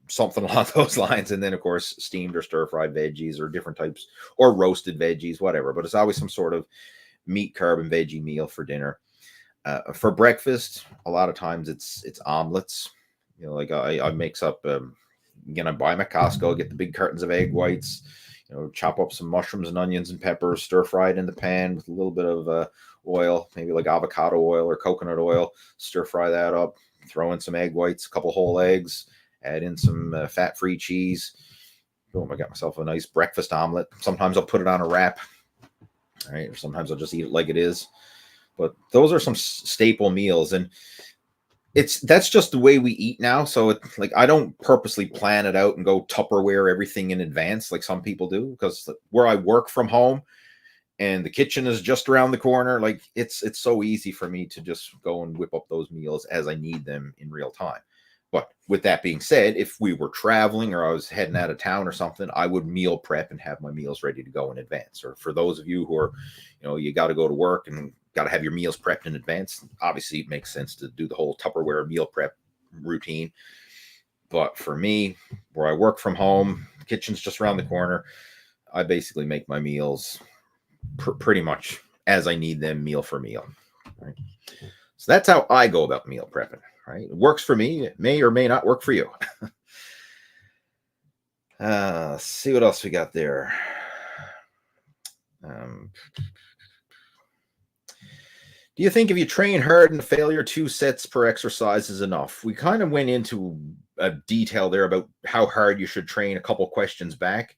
something along those lines, and then of course steamed or stir-fried veggies or different types, or roasted veggies, whatever. But it's always some sort of meat, carb, and veggie meal for dinner. For breakfast, a lot of times it's omelets. I mix up. I buy them at Costco, get the big cartons of egg whites. Chop up some mushrooms and onions and peppers, stir fry it in the pan with a little bit of oil, maybe like avocado oil or coconut oil. Stir fry that up. Throw in some egg whites, a couple whole eggs. Add in some fat-free cheese. Boom, I got myself a nice breakfast omelet. Sometimes I'll put it on a wrap. All right, or sometimes I'll just eat it like it is. But those are some staple meals, and that's just the way we eat now. So I don't purposely plan it out and go Tupperware everything in advance like some people do, because where I work from home and the kitchen is just around the corner, it's so easy for me to just go and whip up those meals as I need them in real time. But with that being said, if we were traveling or I was heading out of town or something, I would meal prep and have my meals ready to go in advance. Or for those of you who are, you got to go to work and got to have your meals prepped in advance, obviously it makes sense to do the whole Tupperware meal prep routine. But for me, where I work from home, the kitchen's just around the corner, I basically make my meals pretty much as I need them, meal for meal. Right? So that's how I go about meal prepping. Right? It works for me. It may or may not work for you. Let's see what else we got there. Do you think if you train hard and failure, 2 sets per exercise is enough? We kind of went into a detail there about how hard you should train a couple questions back.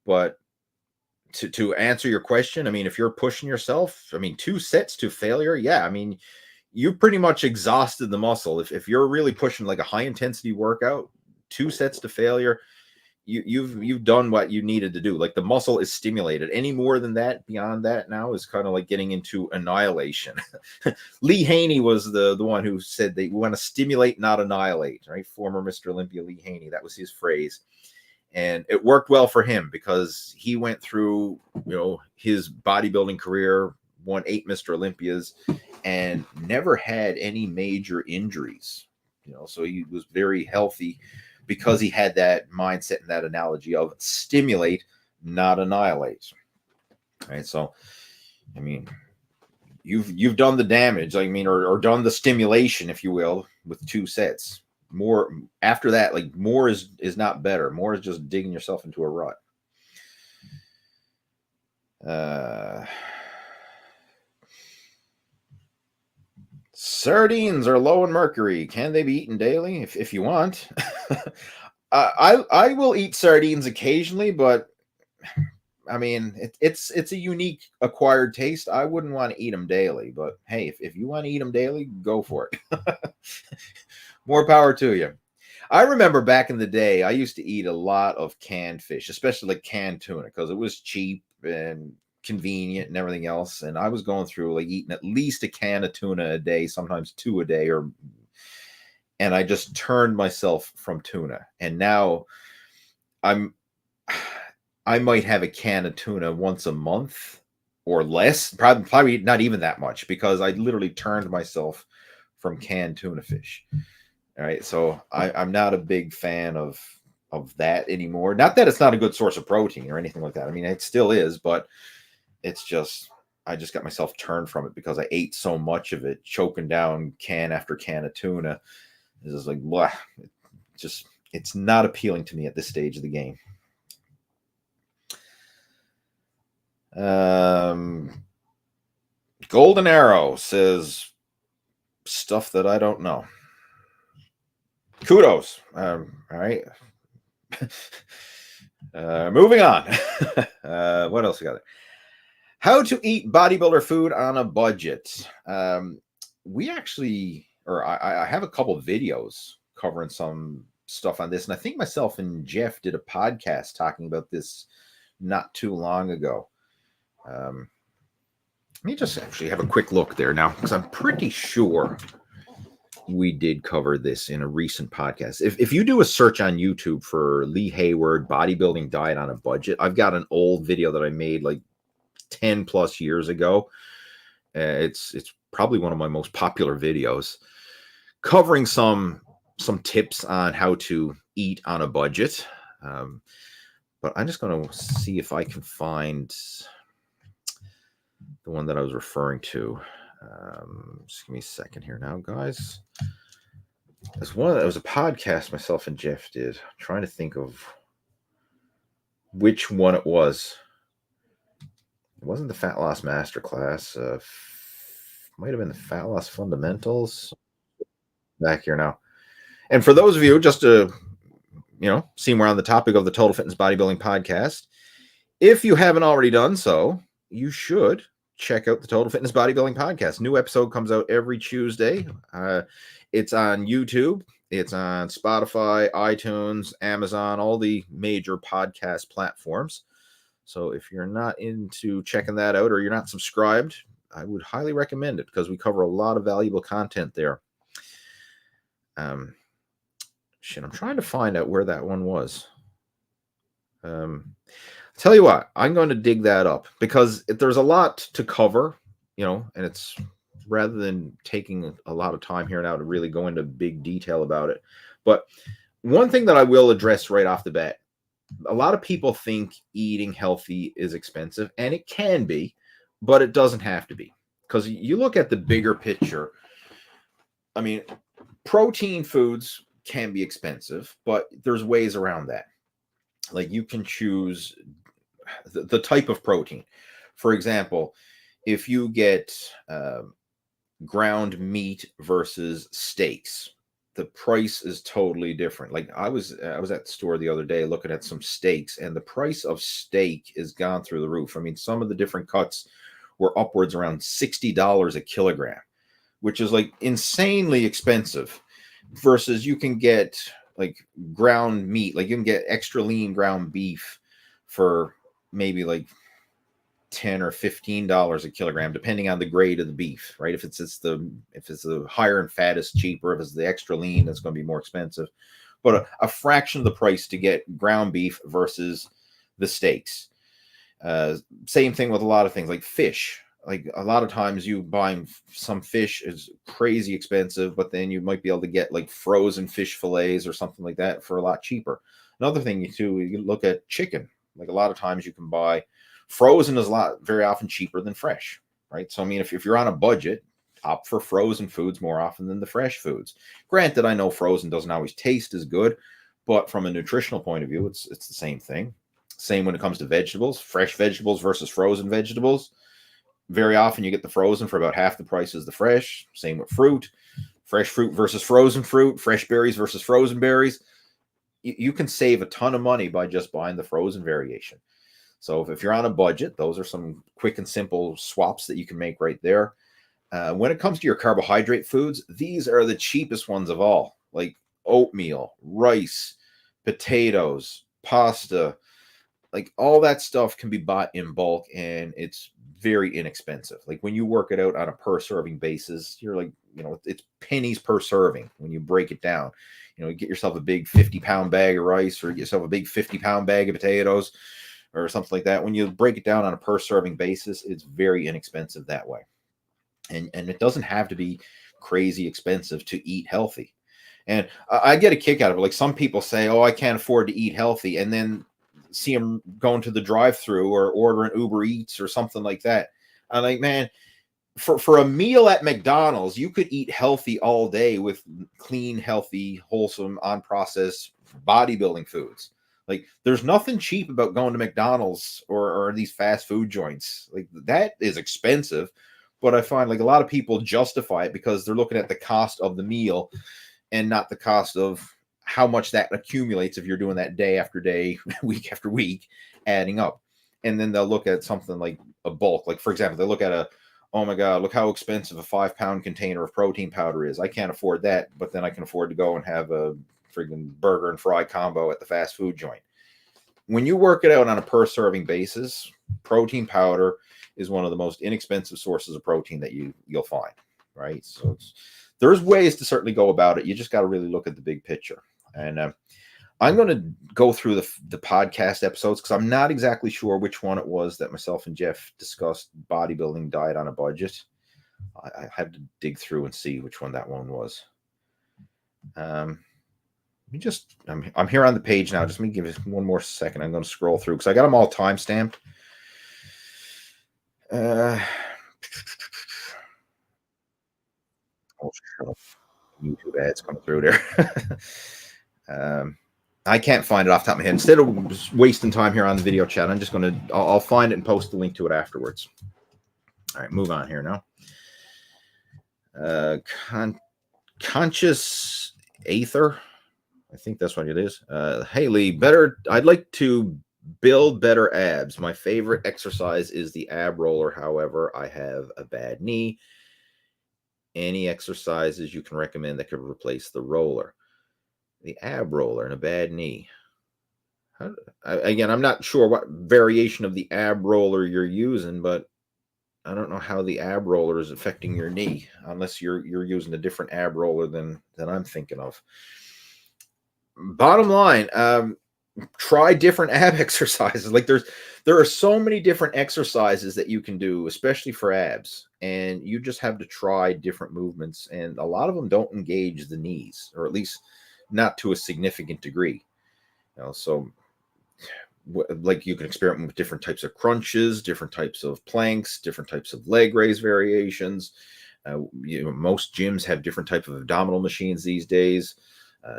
But to answer your question, if you're pushing yourself, 2 sets to failure, yeah, you pretty much exhausted the muscle. If you're really pushing like a high intensity workout, 2 sets to failure, you've done what you needed to do. Like, the muscle is stimulated. Any more than that, beyond that, now is kind of like getting into annihilation. Lee Haney was the one who said they want to stimulate, not annihilate. Right, former Mr. Olympia Lee Haney. That was his phrase, and it worked well for him because he went through his bodybuilding career, won 8 Mr. Olympias, and never had any major injuries. So he was very healthy because he had that mindset and that analogy of stimulate, not annihilate. Right. So, you've done the damage, or done the stimulation, if you will, with 2 sets. More after that, more is not better. More is just digging yourself into a rut. Sardines are low in mercury. Can they be eaten daily? If you want. I will eat sardines occasionally, but it's a unique acquired taste. I wouldn't want to eat them daily, but hey, if you want to eat them daily, go for it. More power to you. I remember back in the day, I used to eat a lot of canned fish, especially like canned tuna, because it was cheap and convenient and everything else. And I was going through eating at least a can of tuna a day, sometimes 2 a day, and I just turned myself from tuna. And now I might have a can of tuna once a month or less, probably not even that much, because I literally turned myself from canned tuna fish. All right. So I'm not a big fan of that anymore. Not that it's not a good source of protein or anything like that. It still is, but it's just, I just got myself turned from it because I ate so much of it, choking down can after can of tuna. It's just like, blah. It's not appealing to me at this stage of the game. Golden Arrow says stuff that I don't know. Kudos. All right. Moving on. What else we got there? How to eat bodybuilder food on a budget. We actually, or I have a couple of videos covering some stuff on this, and I think myself and Jeff did a podcast talking about this not too long ago. Let me just actually have a quick look there now, because I'm pretty sure we did cover this in a recent podcast. If you do a search on YouTube for Lee Hayward bodybuilding diet on a budget, I've got an old video that I made like 10 plus years ago. It's probably one of my most popular videos, covering some tips on how to eat on a budget. But I'm just going to see if I can find the one that I was referring to. Just give me a second here now, guys. It was a podcast myself and Jeff did. I'm trying to think of which one it was. It wasn't the Fat Loss Masterclass. Might have been the Fat Loss Fundamentals. Back here now. And for those of you, just to, seeing we're on the topic of the Total Fitness Bodybuilding podcast, if you haven't already done so, you should check out the Total Fitness Bodybuilding podcast. New episode comes out every Tuesday. It's on YouTube. It's on Spotify, iTunes, Amazon, all the major podcast platforms. So if you're not into checking that out, or you're not subscribed, I would highly recommend it, because we cover a lot of valuable content there. I'm trying to find out where that one was. Tell you what, I'm going to dig that up, because there's a lot to cover, and it's, rather than taking a lot of time here now to really go into big detail about it. But one thing that I will address right off the bat, a lot of people think eating healthy is expensive, and it can be, but it doesn't have to be, because you look at the bigger picture. I mean, protein foods can be expensive, but there's ways around that. Like, you can choose the type of protein. For example, if you get ground meat versus steaks, the price is totally different. Like, I was at the store the other day looking at some steaks, and the price of steak is gone through the roof. I mean, some of the different cuts were upwards around $60 a kilogram, which is like insanely expensive. Versus you can get like ground meat, like you can get extra lean ground beef for maybe like $10 or $15 a kilogram, depending on the grade of the beef, right? If it's the higher in fat, it's cheaper. If it's the extra lean, it's going to be more expensive. But a fraction of the price to get ground beef versus the steaks. Same thing with a lot of things like fish. Like, a lot of times you buying some fish is crazy expensive, but then you might be able to get like frozen fish fillets or something like that for a lot cheaper. Another thing you look at chicken. Like, a lot of times you can buy frozen is very often cheaper than fresh, right? So, I mean, if you're on a budget, opt for frozen foods more often than the fresh foods. Granted, I know frozen doesn't always taste as good, but from a nutritional point of view, it's the same thing. Same when it comes to vegetables, fresh vegetables versus frozen vegetables. Very often you get the frozen for about half the price as the fresh. Same with fruit. Fresh fruit versus frozen fruit. Fresh berries versus frozen berries. You can save a ton of money by just buying the frozen variation. So if you're on a budget, those are some quick and simple swaps that you can make right there. When it comes to your carbohydrate foods, these are the cheapest ones of all. Like oatmeal, rice, potatoes, pasta. Like, all that stuff can be bought in bulk, and it's very inexpensive. Like, when you work it out on a per serving basis, you're like, it's pennies per serving when you break it down. Get yourself a big 50-pound bag of rice, or get yourself a big 50-pound bag of potatoes or something like that. When you break it down on a per serving basis, it's very inexpensive that way. And it doesn't have to be crazy expensive to eat healthy. And I get a kick out of it. Like, some people say, oh, I can't afford to eat healthy, and then see them going to the drive-through or ordering Uber Eats or something like that. I'm like, man, for a meal at McDonald's, you could eat healthy all day with clean, healthy, wholesome, unprocessed bodybuilding foods. Like, there's nothing cheap about going to McDonald's or these fast food joints. Like, that is expensive, but I find like a lot of people justify it because they're looking at the cost of the meal and not the cost of how much that accumulates if you're doing that day after day, week after week, adding up. And then they'll look at something like a bulk. Like, for example, they look at oh my God, look how expensive a 5-pound container of protein powder is. I can't afford that, but then I can afford to go and have a friggin' burger and fry combo at the fast food joint. When you work it out on a per serving basis, protein powder is one of the most inexpensive sources of protein that you'll find, right? So there's ways to certainly go about it. You just got to really look at the big picture. And I'm going to go through the podcast episodes because I'm not exactly sure which one it was that myself and Jeff discussed bodybuilding diet on a budget. I have to dig through and see which one that one was. I'm here on the page now. Just let me give it one more second. I'm going to scroll through because I got them all time stamped. Oh, shut up. YouTube ads coming through there. I can't find it off the top of my head. Instead of wasting time here on the video chat, I'm just going to, I'll find it and post the link to it afterwards. All right, move on here now. Conscious Aether. I think that's what it is. Haley, I'd like to build better abs. My favorite exercise is the ab roller. However, I have a bad knee. Any exercises you can recommend that could replace the roller? The ab roller and a bad knee. Again, I'm not sure what variation of the ab roller you're using, but I don't know how the ab roller is affecting your knee unless you're using a different ab roller than I'm thinking of. Bottom line, try different ab exercises. Like there are so many different exercises that you can do, especially for abs, and you just have to try different movements, and a lot of them don't engage the knees, or at least not to a significant degree. So like you can experiment with different types of crunches, different types of planks, different types of leg raise variations. Most gyms have different types of abdominal machines these days,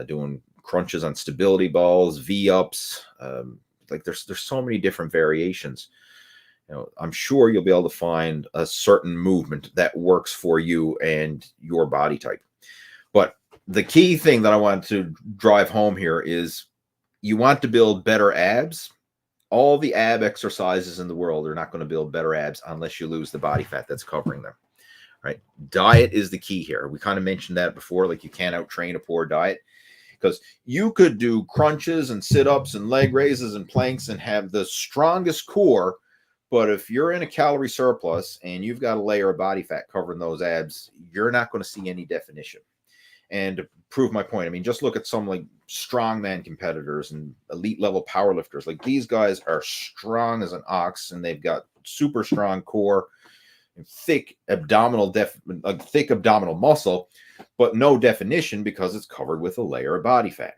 doing crunches on stability balls, V-ups. Like there's so many different variations. I'm sure you'll be able to find a certain movement that works for you and your body type. But the key thing that I wanted to drive home here is you want to build better abs. All the ab exercises in the world are not going to build better abs unless you lose the body fat that's covering them, right? Diet is the key here. We kind of mentioned that before, like you can't out-train a poor diet, because you could do crunches and sit-ups and leg raises and planks and have the strongest core, but if you're in a calorie surplus and you've got a layer of body fat covering those abs, you're not going to see any definition. And to prove my point, I mean, just look at some like strongman competitors and elite level powerlifters. Like these guys are strong as an ox, and they've got super strong core and thick abdominal muscle, but no definition because it's covered with a layer of body fat.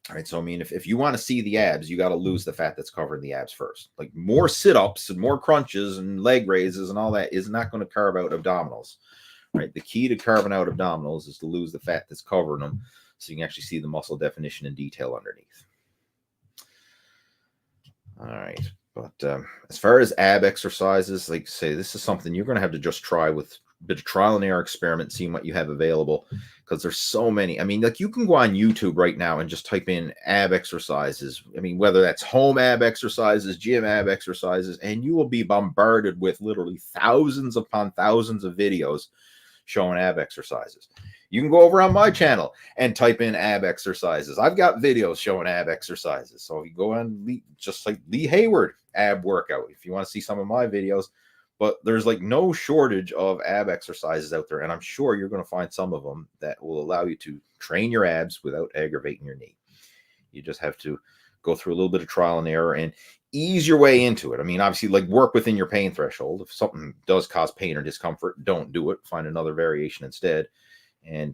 All right. So, I mean, if you want to see the abs, you got to lose the fat that's covering the abs first. Like more sit-ups and more crunches and leg raises and all that is not going to carve out abdominals. Right. The key to carving out abdominals is to lose the fat that's covering them so you can actually see the muscle definition and detail underneath. All right. But as far as ab exercises, like say, this is something you're going to have to just try with a bit of trial and error experiment, seeing what you have available, because there's so many. I mean, like you can go on YouTube right now and just type in ab exercises. I mean, whether that's home ab exercises, gym ab exercises, and you will be bombarded with literally thousands upon thousands of videos showing ab exercises. You can go over on my channel and type in ab exercises. I've got videos showing ab exercises. So you go on just like Lee Hayward ab workout if you want to see some of my videos. But there's like no shortage of ab exercises out there. And I'm sure you're going to find some of them that will allow you to train your abs without aggravating your knee. You just have to go through a little bit of trial and error and ease your way into it. I mean, obviously, like work within your pain threshold. If something does cause pain or discomfort, don't do it. Find another variation instead. And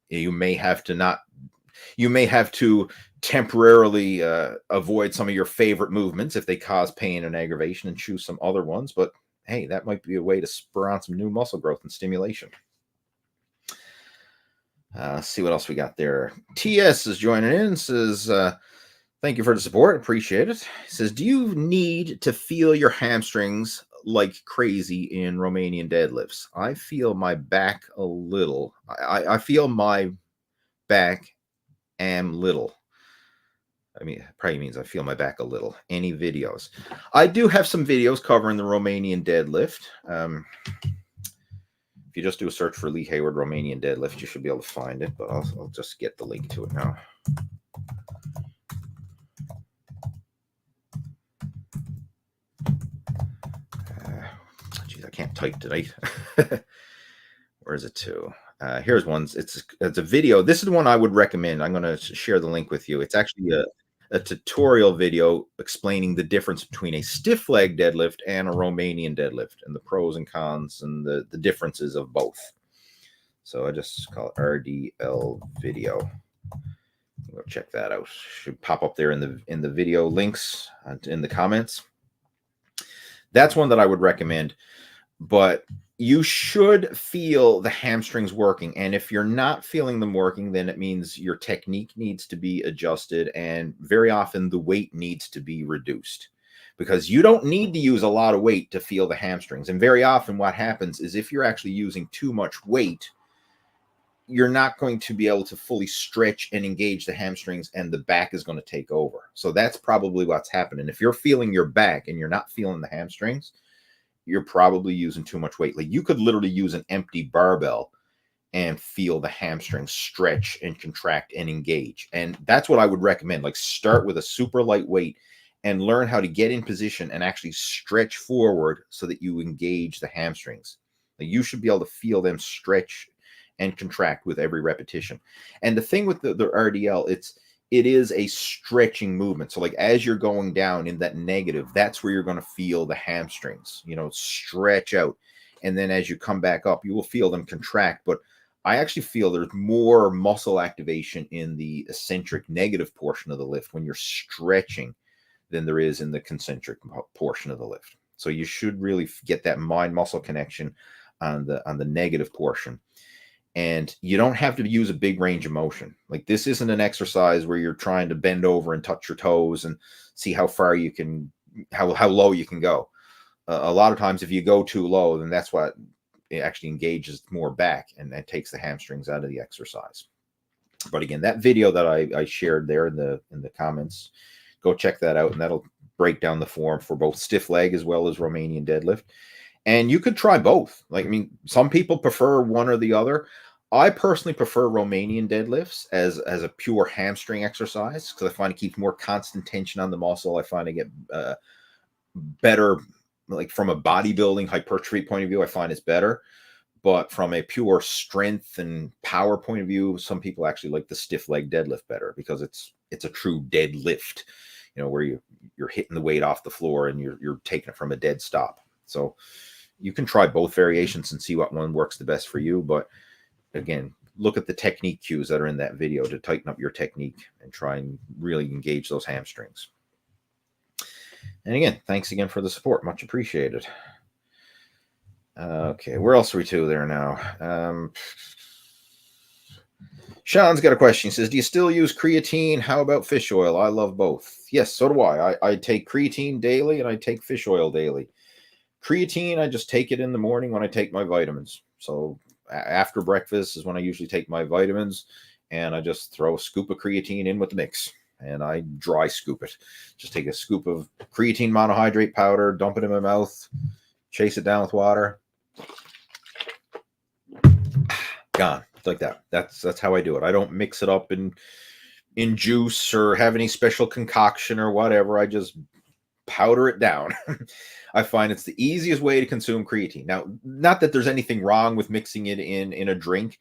you may have to temporarily avoid some of your favorite movements if they cause pain and aggravation, and choose some other ones. But hey, that might be a way to spur on some new muscle growth and stimulation. See what else we got there. TS is joining in, says, thank you for the support. Appreciate it. He says, do you need to feel your hamstrings like crazy in Romanian deadlifts? I feel my back a little. I feel my back am little. I mean, it probably means I feel my back a little. Any videos? I do have some videos covering the Romanian deadlift. If you just do a search for Lee Hayward Romanian deadlift, you should be able to find it, but I'll just get the link to it now. Geez, I can't type tonight. Where is it to? Here's one. It's a video. This is the one I would recommend. I'm going to share the link with you. It's actually a tutorial video explaining the difference between a stiff leg deadlift and a Romanian deadlift and the pros and cons and the differences of both. So I just call it RDL video. Go check that out. Should pop up there in the video links in the comments. That's one that I would recommend, but you should feel the hamstrings working. And if you're not feeling them working, then it means your technique needs to be adjusted. And very often the weight needs to be reduced, because you don't need to use a lot of weight to feel the hamstrings. And very often what happens is if you're actually using too much weight, you're not going to be able to fully stretch and engage the hamstrings, and the back is going to take over. So that's probably what's happening. If you're feeling your back and you're not feeling the hamstrings, you're probably using too much weight. Like you could literally use an empty barbell and feel the hamstrings stretch and contract and engage. And that's what I would recommend. Like start with a super light weight and learn how to get in position and actually stretch forward so that you engage the hamstrings. Like you should be able to feel them stretch and contract with every repetition. And the thing with the RDL, it is a stretching movement. So like as you're going down in that negative, that's where you're going to feel the hamstrings, stretch out. And then as you come back up, you will feel them contract. But I actually feel there's more muscle activation in the eccentric negative portion of the lift when you're stretching than there is in the concentric portion of the lift. So you should really get that mind muscle connection on the negative portion. And you don't have to use a big range of motion. Like this isn't an exercise where you're trying to bend over and touch your toes and see how far you can, how low you can go. A lot of times if you go too low, then that's what it actually engages more back and takes the hamstrings out of the exercise. But again, that video that I shared there in the comments, go check that out, and that'll break down the form for both stiff leg as well as Romanian deadlift. And you could try both. Like, I mean, some people prefer one or the other. I personally prefer Romanian deadlifts as a pure hamstring exercise because I find it keeps more constant tension on the muscle. I find I get better, like from a bodybuilding hypertrophy point of view, I find it's better. But from a pure strength and power point of view, some people actually like the stiff leg deadlift better because it's a true deadlift, where you're hitting the weight off the floor and you're taking it from a dead stop. So you can try both variations and see what one works the best for you. But again, look at the technique cues that are in that video to tighten up your technique and try and really engage those hamstrings. And again, thanks again for the support. Much appreciated. Okay, where else are we to there now? Sean's got a question. He says, do you still use creatine? How about fish oil? I love both. Yes, so do I. I take creatine daily and I take fish oil daily. Creatine, I just take it in the morning when I take my vitamins. So after breakfast is when I usually take my vitamins, and I just throw a scoop of creatine in with the mix, and I dry scoop it. Just take a scoop of creatine monohydrate powder, dump it in my mouth, chase it down with water. Gone. It's like that. That's how I do it. I don't mix it up in juice or have any special concoction or whatever. I just powder it down. I find it's the easiest way to consume creatine. Now, not that there's anything wrong with mixing it in a drink,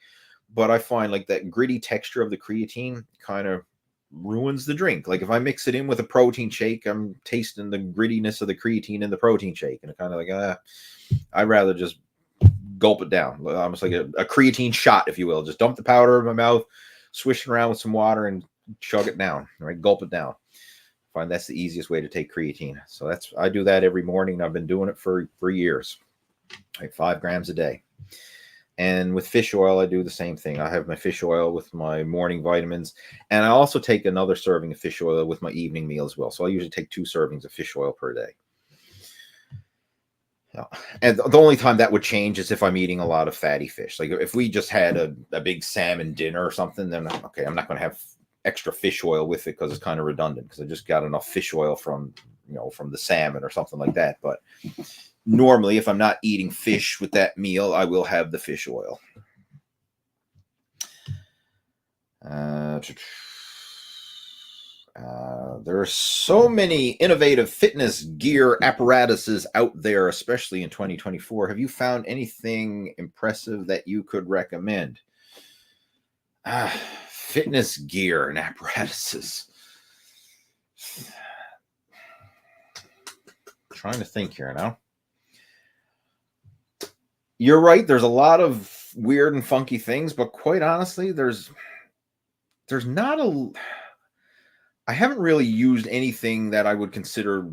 but I find like that gritty texture of the creatine kind of ruins the drink. Like if I mix it in with a protein shake, I'm tasting the grittiness of the creatine in the protein shake, and kind of like, I'd rather just gulp it down. Almost like a creatine shot, if you will. Just dump the powder in my mouth, swish it around with some water, and chug it down. Right, gulp it down. Find that's the easiest way to take creatine. So I do that every morning. I've been doing it for years, like 5 grams a day. And with fish oil, I do the same thing. I have my fish oil with my morning vitamins, and I also take another serving of fish oil with my evening meal as well. So I usually take 2 servings of fish oil per day. And the only time that would change is if I'm eating a lot of fatty fish. Like if we just had a big salmon dinner or something, then okay, I'm not going to have extra fish oil with it because it's kind of redundant, because I just got enough fish oil from the salmon or something like that. But normally, if I'm not eating fish with that meal, I will have the fish oil. There are so many innovative fitness gear apparatuses out there, especially in 2024. Have you found anything impressive that you could recommend? Fitness gear and apparatuses. Trying to think here now. You're right. There's a lot of weird and funky things, but quite honestly, there's not I haven't really used anything that I would consider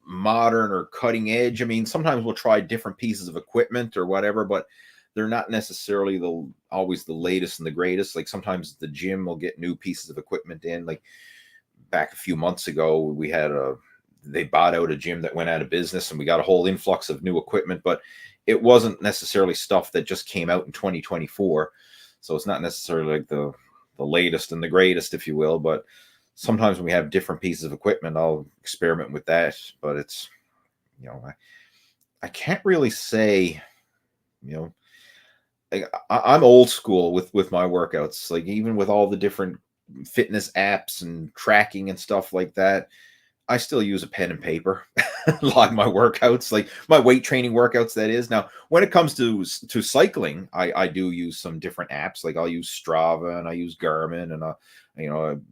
modern or cutting edge. I mean, sometimes we'll try different pieces of equipment or whatever, but they're not necessarily always the latest and the greatest. Like sometimes the gym will get new pieces of equipment in. Like back a few months ago, they bought out a gym that went out of business, and we got a whole influx of new equipment, but it wasn't necessarily stuff that just came out in 2024. So it's not necessarily like the latest and the greatest, if you will, but sometimes when we have different pieces of equipment, I'll experiment with that. But it's, I can't really say, I'm old school with my workouts. Like even with all the different fitness apps and tracking and stuff like that, I still use a pen and paper, log my workouts, like my weight training workouts, that is. Now, when it comes to cycling, I do use some different apps. Like I'll use Strava and I use Garmin, and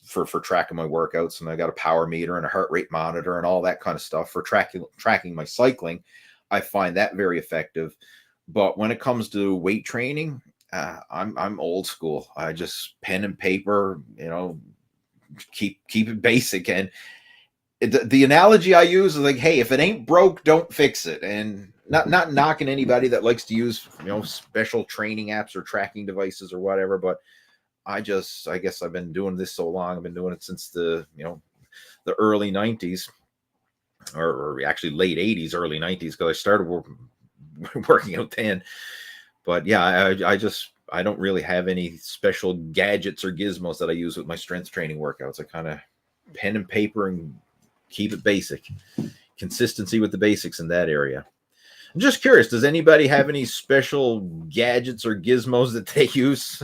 for tracking my workouts, and I got a power meter and a heart rate monitor and all that kind of stuff for tracking my cycling. I find that very effective. But when it comes to weight training, I'm old school. I just pen and paper, keep it basic. And the analogy I use is like, hey, if it ain't broke, don't fix it. And not knocking anybody that likes to use special training apps or tracking devices or whatever, but I guess I've been doing this so long. I've been doing it since the early 90s, or actually late 80s, early 90s, because I started working out then. But yeah, I don't really have any special gadgets or gizmos that I use with my strength training workouts. I kind of pen and paper and keep it basic. Consistency with the basics in that area. I'm just curious, does anybody have any special gadgets or gizmos that they use?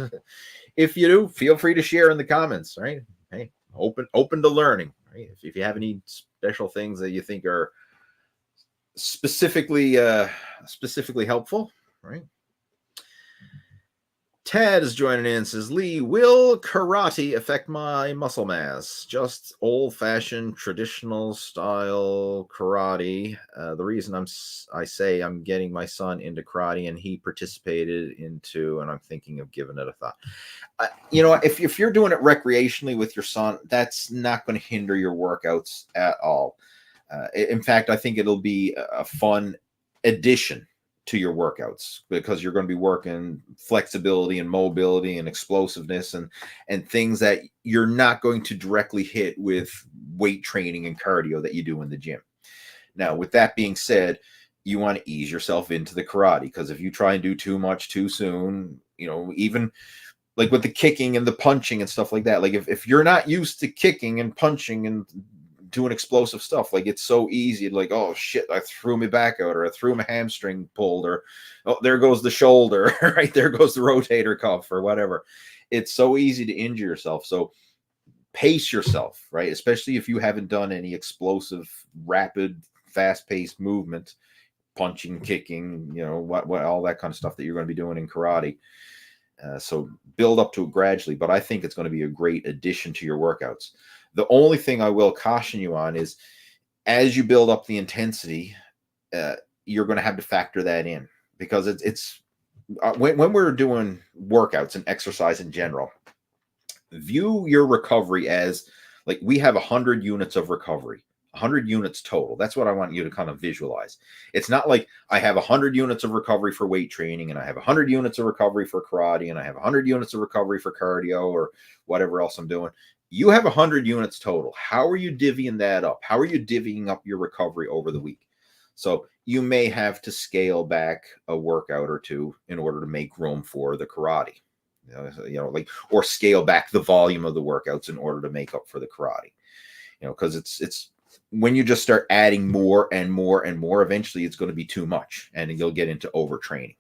If you do, feel free to share in the comments, right? Hey, open to learning, right? If you have any special things that you think are specifically helpful, right? Tad is joining in, says, Lee, will karate affect my muscle mass? Just old-fashioned, traditional style karate. The reason I say I'm getting my son into karate, and he participated into, and I'm thinking of giving it a thought. If you're doing it recreationally with your son, that's not going to hinder your workouts at all. In fact, I think it'll be a fun addition to your workouts, because you're going to be working flexibility and mobility and explosiveness and things that you're not going to directly hit with weight training and cardio that you do in the gym. Now, with that being said, you want to ease yourself into the karate, because if you try and do too much too soon, even like with the kicking and the punching and stuff like that, like if you're not used to kicking and punching and doing explosive stuff, like it's so easy to like, oh shit, I threw my back out, or I threw my hamstring pulled, or oh, there goes the shoulder, right there goes the rotator cuff, or whatever. It's so easy to injure yourself. So pace yourself, right? Especially if you haven't done any explosive, rapid, fast-paced movement, punching, kicking, what all that kind of stuff that you're going to be doing in karate. So build up to it gradually, but I think it's going to be a great addition to your workouts. The only thing I will caution you on is, as you build up the intensity, you're going to have to factor that in, because it's when we're doing workouts and exercise in general, view your recovery as Like we have 100 units of recovery, 100 units total. That's what I want you to kind of visualize. It's not like I have 100 units of recovery for weight training and I have 100 units of recovery for karate and I have 100 units of recovery for cardio or whatever else I'm doing. You have 100 units total. How are you divvying that up? How are you divvying up your recovery over the week? So you may have to scale back a workout or two in order to make room for the karate, like, or scale back the volume of the workouts in order to make up for the karate, because it's when you just start adding more and more and more, eventually it's going to be too much and you'll get into overtraining.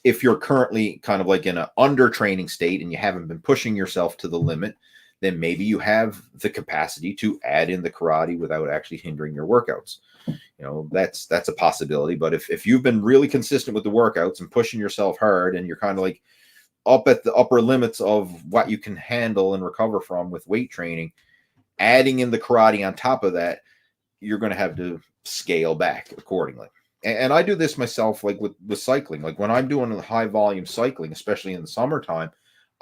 If you're currently kind of like in an undertraining state and you haven't been pushing yourself to the limit, then maybe you have the capacity to add in the karate without actually hindering your workouts. That's a possibility. But if you've been really consistent with the workouts and pushing yourself hard and you're kind of like up at the upper limits of what you can handle and recover from with weight training, adding in the karate on top of that, you're going to have to scale back accordingly. And I do this myself, like with cycling. Like when I'm doing high volume cycling, especially in the summertime,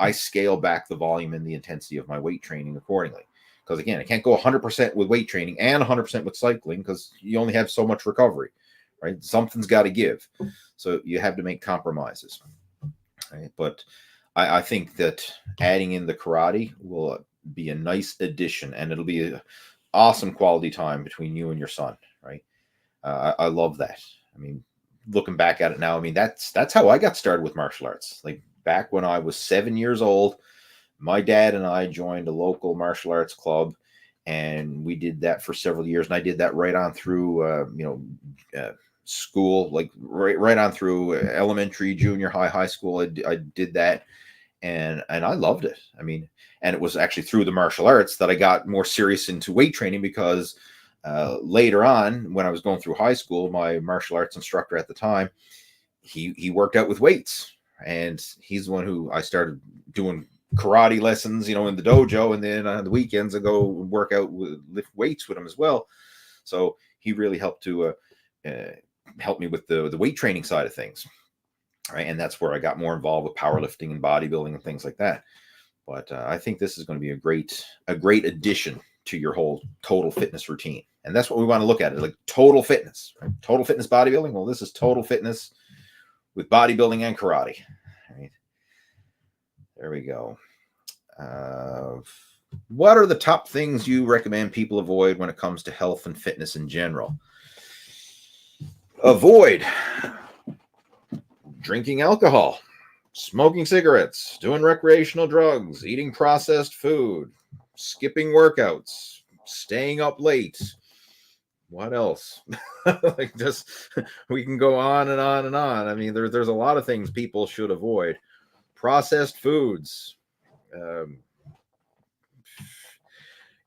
I scale back the volume and the intensity of my weight training accordingly. Because again, I can't go 100% with weight training and 100% with cycling because you only have so much recovery, right? Something's got to give. So you have to make compromises, right? But I think that adding in the karate will be a nice addition, and it'll be an awesome quality time between you and your son, right? I love that. I mean, looking back at it now, I mean, that's how I got started with martial arts. Like back when I was 7 years old, my dad and I joined a local martial arts club, and we did that for several years. And I did that right on through, school, like right on through elementary, junior high, high school. I did that, and I loved it. I mean, and it was actually through the martial arts that I got more serious into weight training because later on, when I was going through high school, my martial arts instructor at the time, he worked out with weights, and he's the one who I started doing karate lessons, in the dojo, and then on the weekends I go work out lift weights with him as well. So he really helped to help me with the weight training side of things, right? And that's where I got more involved with powerlifting and bodybuilding and things like that. But I think this is going to be a great addition to your whole total fitness routine, and that's what we want to look at it, like total fitness, right? Total fitness bodybuilding. Well, this is total fitness with bodybuilding and karate. Right. There we go. What are the top things you recommend people avoid when it comes to health and fitness in general? Avoid drinking alcohol, smoking cigarettes, doing recreational drugs, eating processed food, skipping workouts, staying up late. What else? Like just we can go on and on and on. I mean, there's a lot of things people should avoid. Processed foods,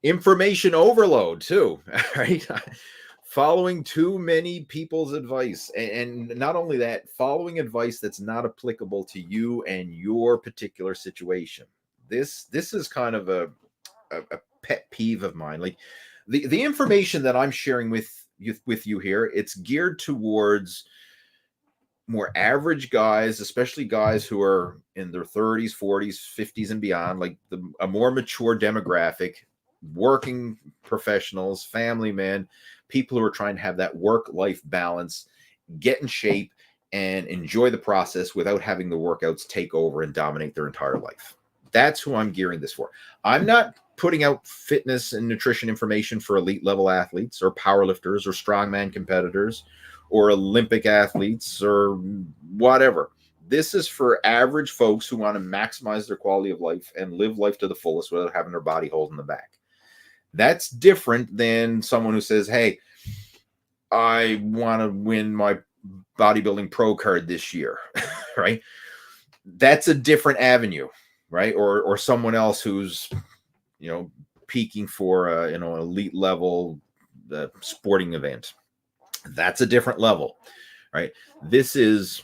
information overload too, right? Following too many people's advice, and not only that, following advice that's not applicable to you and your particular situation. This is kind of a pet peeve of mine. Like the information that I'm sharing with you here, it's geared towards more average guys, especially guys who are in their 30s, 40s, 50s, and beyond, like a more mature demographic, working professionals, family men, people who are trying to have that work-life balance, get in shape, and enjoy the process without having the workouts take over and dominate their entire life. That's who I'm gearing this for. I'm not putting out fitness and nutrition information for elite level athletes or powerlifters or strongman competitors or Olympic athletes or whatever. This is for average folks who want to maximize their quality of life and live life to the fullest without having their body holding them back. That's different than someone who says, hey, I want to win my bodybuilding pro card this year, right? That's a different avenue, right? Or someone else who's, peaking for an elite level sporting event. That's a different level, right? This is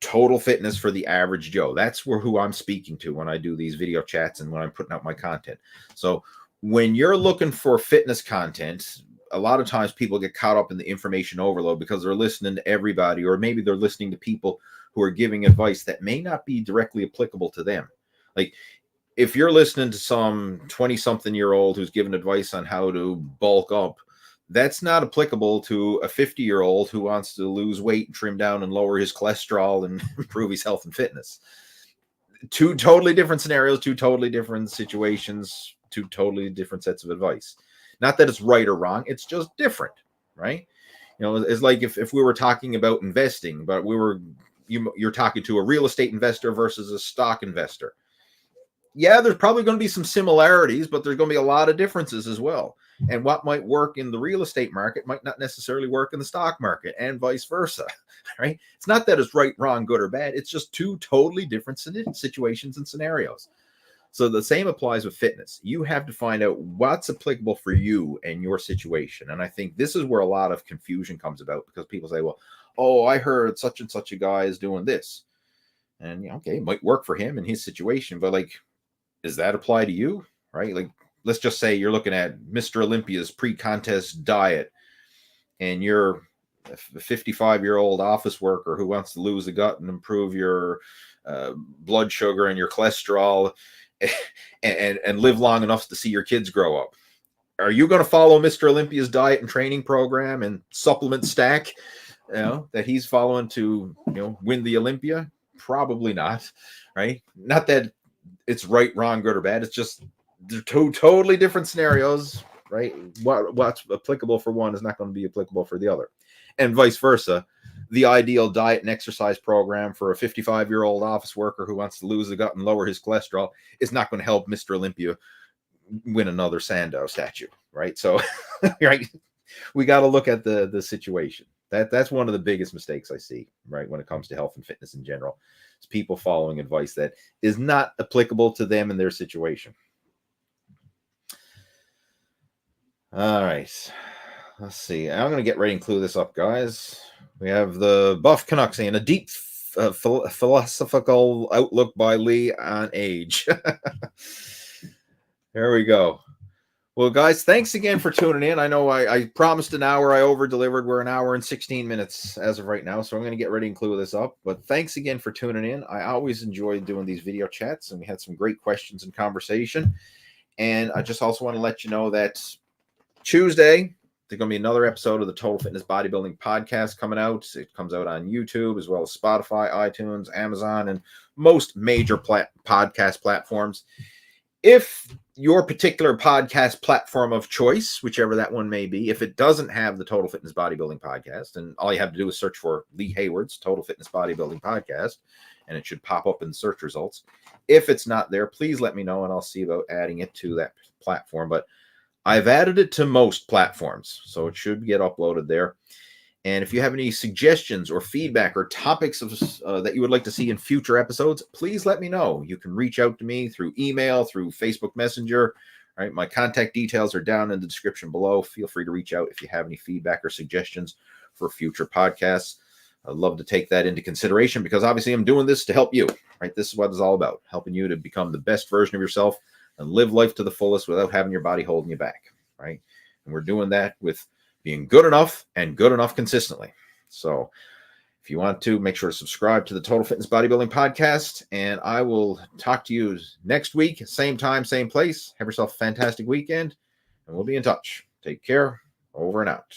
total fitness for the average Joe. That's who I'm speaking to when I do these video chats and when I'm putting out my content. So when you're looking for fitness content, a lot of times people get caught up in the information overload because they're listening to everybody, or maybe they're listening to people who are giving advice that may not be directly applicable to them. Like if you're listening to some 20-something-year-old who's giving advice on how to bulk up, that's not applicable to a 50-year-old who wants to lose weight and trim down and lower his cholesterol and improve his health and fitness. Two totally different scenarios, two totally different situations, two totally different sets of advice. Not that it's right or wrong, it's just different, right? You know, it's like if we were talking about investing, but you're talking to a real estate investor versus a stock investor. Yeah, there's probably going to be some similarities, but there's going to be a lot of differences as well. And what might work in the real estate market might not necessarily work in the stock market, and vice versa, right? It's not that it's right, wrong, good, or bad. It's just two totally different situations and scenarios. So the same applies with fitness. You have to find out what's applicable for you and your situation. And I think this is where a lot of confusion comes about, because people say, well, oh, I heard such and such a guy is doing this. And, you know, okay, it might work for him in his situation, but like, does that apply to you, right? Like, let's just say you're looking at Mr. Olympia's pre-contest diet, and you're a 55-year-old office worker who wants to lose the gut and improve your blood sugar and your cholesterol and live long enough to see your kids grow up. Are you going to follow Mr. Olympia's diet and training program and supplement stack, you know, that he's following to, you know, win the Olympia? Probably not, right? Not that it's right, wrong, good, or bad. It's just they're two totally different scenarios, right? What's applicable for one is not going to be applicable for the other, and vice versa. The ideal diet and exercise program for a 55-year-old office worker who wants to lose the gut and lower his cholesterol is not going to help Mr. Olympia win another Sandow statue, right? So, right, we got to look at the situation. That's one of the biggest mistakes I see, right, when it comes to health and fitness in general. It's people following advice that is not applicable to them and their situation. All right, let's see. I'm going to get ready and clue this up, guys. We have the Buff Canuck saying a deep philosophical outlook by Lee on age. There we go. Well, guys, thanks again for tuning in. I know I promised an hour. I over-delivered. We're an hour and 16 minutes as of right now, so I'm going to get ready and clue this up. But thanks again for tuning in. I always enjoy doing these video chats, and we had some great questions and conversation. And I just also want to let you know that Tuesday, there's going to be another episode of the Total Fitness Bodybuilding podcast coming out. It comes out on YouTube as well as Spotify, iTunes, Amazon, and most major podcast platforms. If your particular podcast platform of choice, whichever that one may be, if it doesn't have the Total Fitness Bodybuilding podcast, and all you have to do is search for Lee Hayward's Total Fitness Bodybuilding podcast, and it should pop up in the search results. If it's not there, please let me know, and I'll see about adding it to that platform. But I've added it to most platforms, so it should get uploaded there. And if you have any suggestions or feedback or topics that you would like to see in future episodes, please let me know. You can reach out to me through email, through Facebook Messenger. All right, my contact details are down in the description below. Feel free to reach out if you have any feedback or suggestions for future podcasts. I'd love to take that into consideration, because obviously I'm doing this to help you. Right, this is what it's all about, helping you to become the best version of yourself and live life to the fullest without having your body holding you back. Right, and we're doing that with being good enough and good enough consistently. So if you want to, make sure to subscribe to the Total Fitness Bodybuilding podcast, and I will talk to you next week, same time, same place. Have yourself a fantastic weekend, and we'll be in touch. Take care. Over and out.